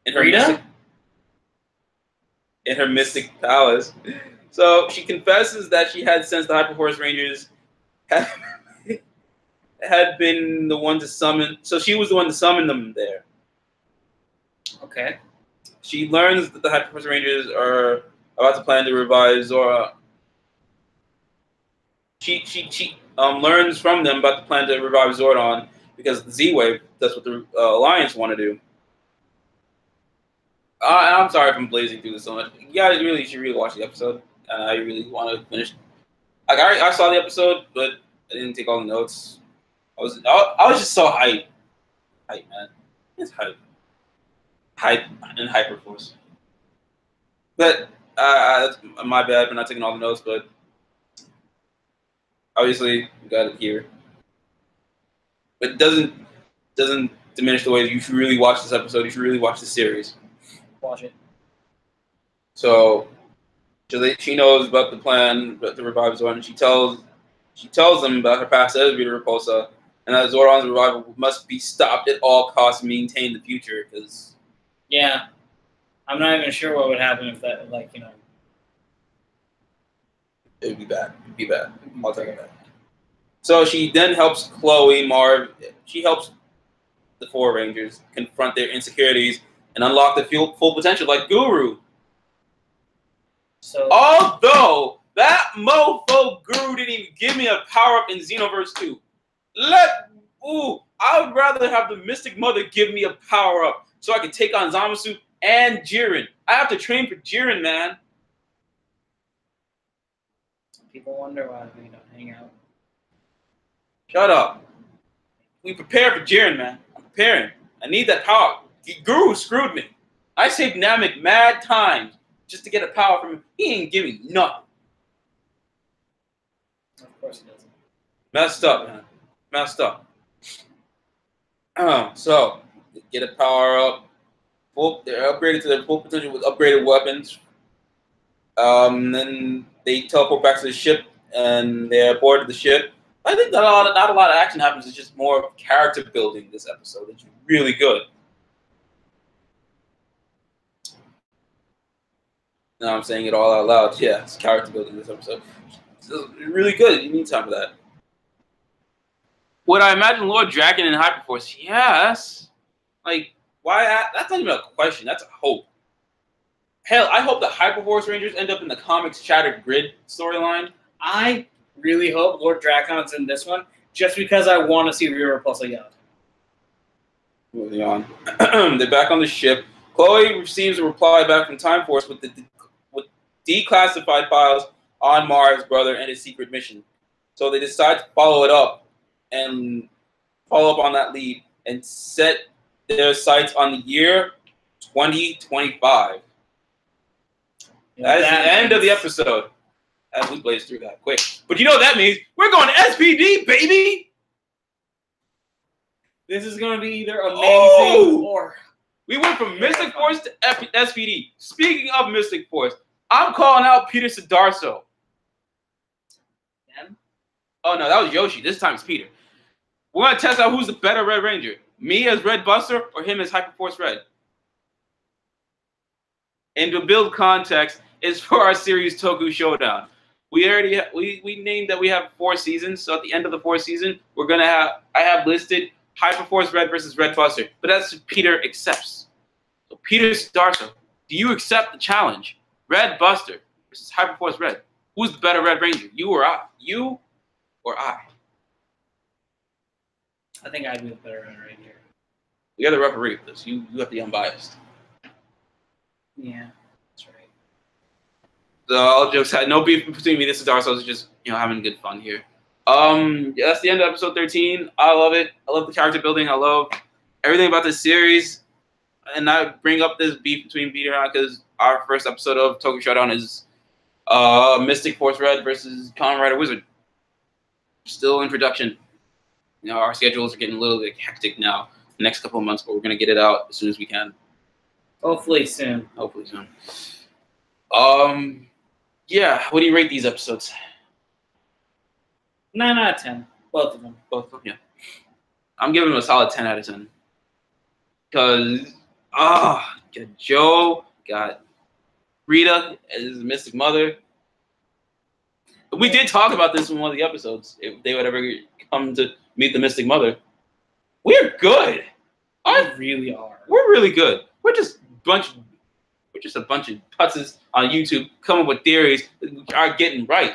[SPEAKER 1] in her mystic palace. So she confesses that she had sensed the Hyperforce Rangers had been the one to summon. So she was the one to summon them there.
[SPEAKER 3] Okay.
[SPEAKER 1] She learns that the Hyperforce Rangers are about to plan to revive Zora. She learns from them about the plan to revive Zordon because the Z-Wave, that's what the Alliance want to do. I'm sorry if I'm blazing through this so much. You guys really should watch the episode. I really want to finish. Like I saw the episode, but I didn't take all the notes. I was just so hyped. Hype, man. It's hype. Hype and Hyperforce. But that's my bad for not taking all the notes, but obviously we got it here. But it doesn't diminish the way that you should really watch this episode. You should really watch the series.
[SPEAKER 3] Watch it.
[SPEAKER 1] So She knows about the plan to revive Zordon, and she tells them about her past as Rita Repulsa, and that Zordon's revival must be stopped at all costs and maintain the future. Because
[SPEAKER 3] I'm not even sure what would happen if that,
[SPEAKER 1] it would be bad. It'd be bad. I'll take it back. So she then helps Chloe, Marv. She helps the four Rangers confront their insecurities and unlock their full potential, like Guru.
[SPEAKER 3] So,
[SPEAKER 1] although that mofo Guru didn't even give me a power up in Xenoverse 2. I would rather have the Mystic Mother give me a power up so I can take on Zamasu and Jiren. I have to train for Jiren, man.
[SPEAKER 3] People wonder why we don't hang out.
[SPEAKER 1] Shut up. We prepare for Jiren, man. I'm preparing. I need that power. Guru screwed me. I saved Namek mad times just to get a power from him. He ain't giving me nothing.
[SPEAKER 3] Of course he doesn't.
[SPEAKER 1] Messed up, man. Messed up. So, get a power up. They're upgraded to their full potential with upgraded weapons. Then they teleport back to the ship, and they're aboard the ship. I think that not a lot of action happens. It's just more character building this episode. It's really good. Now I'm saying it all out loud. Yeah, it's character building this episode. It's really good. You need time for that. Would I imagine Lord Dragon in Hyperforce? Yes. Like, why? That's not even a question. That's a hope. Hell, I hope the Hyperforce Rangers end up in the comics Shattered Grid storyline.
[SPEAKER 3] I really hope Lord Dracon's in this one, just because I want to see Rita Repulsa yell.
[SPEAKER 1] Moving on. They're back on the ship. Chloe receives a reply back from Time Force with declassified files on Mars' brother and his secret mission. So they decide to follow it up and follow up on that lead and set their sights on the year 2025. That is the end of the episode. As we blaze through that quick. But you know what that means? We're going to SPD, baby!
[SPEAKER 3] This is going to be either amazing or...
[SPEAKER 1] We went from Mystic Force to SPD. Speaking of Mystic Force, I'm calling out Peter Sidarso.
[SPEAKER 3] Them?
[SPEAKER 1] Oh, no, that was Yoshi. This time it's Peter. We're going to test out who's the better Red Ranger. Me as Red Buster or him as Hyperforce Red. And to build context, is for our series Toku Showdown. We already we named that we have 4 seasons. So at the end of the 4th season, I have listed Hyperforce Red versus Red Buster. But that's if Peter accepts. So Peter Sidarso, do you accept the challenge? Red Buster versus Hyperforce Red. Who's the better Red Ranger? You or I? You or I?
[SPEAKER 3] I think I'd be the better Red Ranger.
[SPEAKER 1] You're the referee of this. You have to be unbiased.
[SPEAKER 3] Yeah, that's right.
[SPEAKER 1] So all jokes had no beef between me. This is Darso. It's just having good fun here. That's the end of episode 13. I love it. I love the character building. I love everything about this series. And I bring up this beef between Peter and I because our first episode of Toku Showdown is Mystic Force Red versus Kamen Rider Wizard. Still in production. Our schedules are getting a little bit hectic now. The next couple of months, but we're gonna get it out as soon as we can.
[SPEAKER 3] Hopefully soon.
[SPEAKER 1] Hopefully soon. Yeah. What do you rate these episodes?
[SPEAKER 3] 9 out of 10. Both of them.
[SPEAKER 1] Both of them. Yeah. I'm giving them a solid 10 out of 10. Because got Joe, got Rita as Mystic Mother. We did talk about this in one of the episodes. If they would ever come to meet the Mystic Mother, we're good.
[SPEAKER 3] We really are.
[SPEAKER 1] We're really good. We're just a bunch of putzes on YouTube coming up with theories that we are getting right.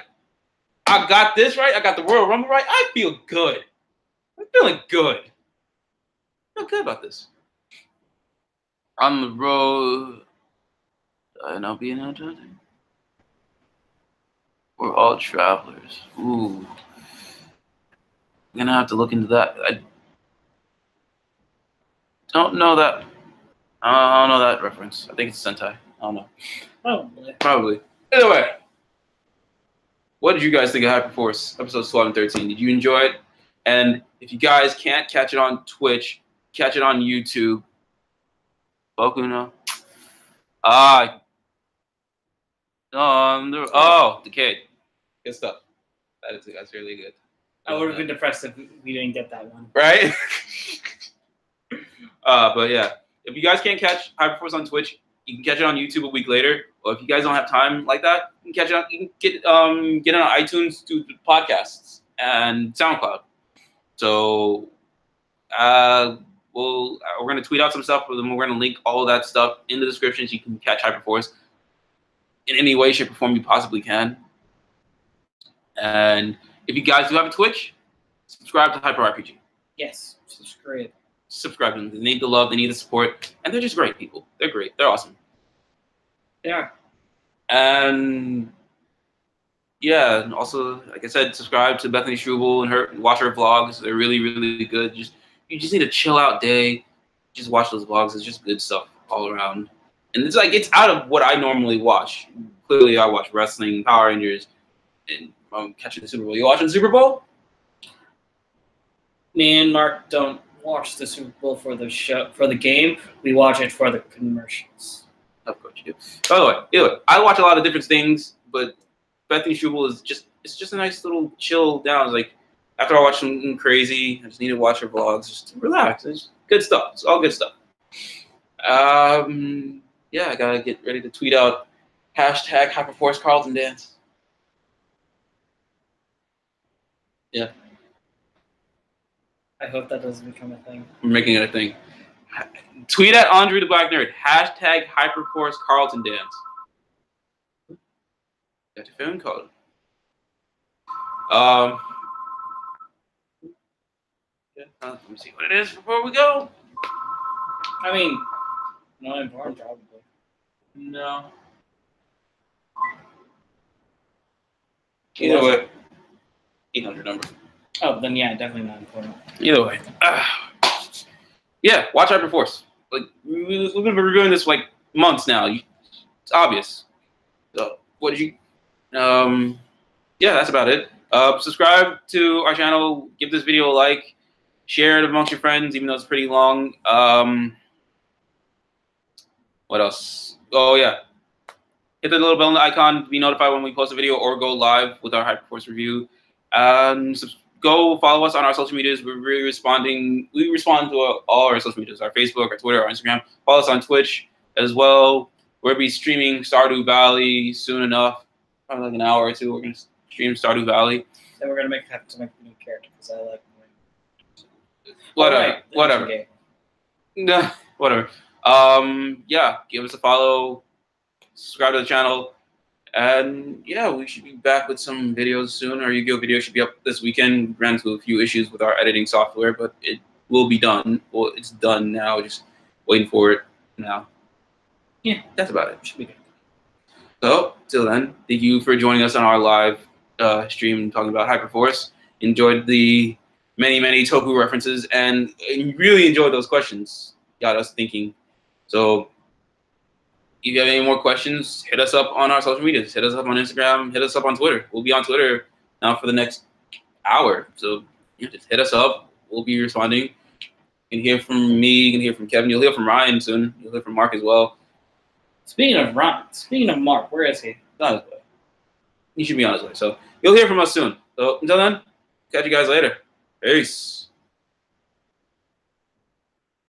[SPEAKER 1] I got this right. I got the Royal Rumble right. I feel good. I'm feeling good. I feel good about this. On the road. I not being out there. We're all travelers. Ooh. I'm gonna have to look into that. I don't know that. I don't know that reference. I think it's Sentai. I don't know. Probably. Either way. What did you guys think of Hyperforce episodes 12 and 13? Did you enjoy it? And if you guys can't catch it on Twitch, catch it on YouTube. Boku no. Decade. Good stuff. That's really good.
[SPEAKER 3] I would have been depressed if we didn't get that one.
[SPEAKER 1] Right? But yeah, if you guys can't catch Hyperforce on Twitch, you can catch it on YouTube a week later. Or if you guys don't have time like that, you can catch it on. You can get it on iTunes to podcasts and SoundCloud. So we're gonna tweet out some stuff, but then we're gonna link all of that stuff in the description so you can catch Hyperforce in any way, shape, or form you possibly can. And if you guys do have a Twitch, subscribe to Hyper RPG.
[SPEAKER 3] Yes, subscribe.
[SPEAKER 1] Subscribe to them. They need the love, they need the support, and they're just great people. They're great. They're awesome.
[SPEAKER 3] Yeah.
[SPEAKER 1] And yeah, and also, like I said, subscribe to Bethany Struble and watch her vlogs. They're really, really good. You just need a chill out day. Just watch those vlogs. It's just good stuff all around. And it's out of what I normally watch. Clearly, I watch wrestling, Power Rangers, and I'm catching the Super Bowl. You watching the Super Bowl?
[SPEAKER 3] Me and Mark don't watch the Super Bowl for the game. We watch it for the commercials.
[SPEAKER 1] Of course you do. By the way, either way, I watch a lot of different things, but Bethany Struble is just a nice little chill down. It's like after I watch something crazy, I just need to watch her vlogs just to relax. It's good stuff. It's all good stuff. Yeah, I gotta get ready to tweet out hashtag Hyperforce Carlton Dance. Yeah.
[SPEAKER 3] I hope that doesn't become a thing.
[SPEAKER 1] We're making it a thing. Tweet at Andre the Black Nerd. Hashtag Hyperforce Carlton Dance. Got your phone code. Yeah, let me see what it is before we go.
[SPEAKER 3] I mean, not important, probably.
[SPEAKER 1] No. Either way, 800 number.
[SPEAKER 3] Oh, then yeah, definitely not important.
[SPEAKER 1] Either way. Yeah, watch Hyperforce. Like, we've been reviewing this for like months now. It's obvious. So, what did you... yeah, that's about it. Subscribe to our channel. Give this video a like. Share it amongst your friends, even though it's pretty long. What else? Oh, yeah. Hit the little bell icon to be notified when we post a video or go live with our Hyperforce review. Go follow us on our social medias. We're really responding. We respond to all our social medias, our Facebook, our Twitter, our Instagram. Follow us on Twitch as well. We'll be streaming Stardew Valley soon enough. Probably like an hour or two. We're going to stream Stardew Valley.
[SPEAKER 3] Then we're going to have to make a new character because I like
[SPEAKER 1] whatever. Whatever. No, whatever. Yeah, give us a follow. Subscribe to the channel. And yeah, we should be back with some videos soon. Our Yu-Gi-Oh! Video should be up this weekend. We ran into a few issues with our editing software, but it will be done. Well, it's done now. Just waiting for it now. Yeah, that's about it. Should be good. So, till then, thank you for joining us on our live stream talking about Hyperforce. Enjoyed the many, many Toku references and really enjoyed those questions. Got us thinking. So, if you have any more questions, hit us up on our social medias. Hit us up on Instagram. Hit us up on Twitter. We'll be on Twitter now for the next hour. So yeah, just hit us up. We'll be responding. You can hear from me. You can hear from Kevin. You'll hear from Ryan soon. You'll hear from Mark as well.
[SPEAKER 3] Speaking of Mark, where is he?
[SPEAKER 1] On his way. He should be on his way. So you'll hear from us soon. So until then, catch you guys later. Peace.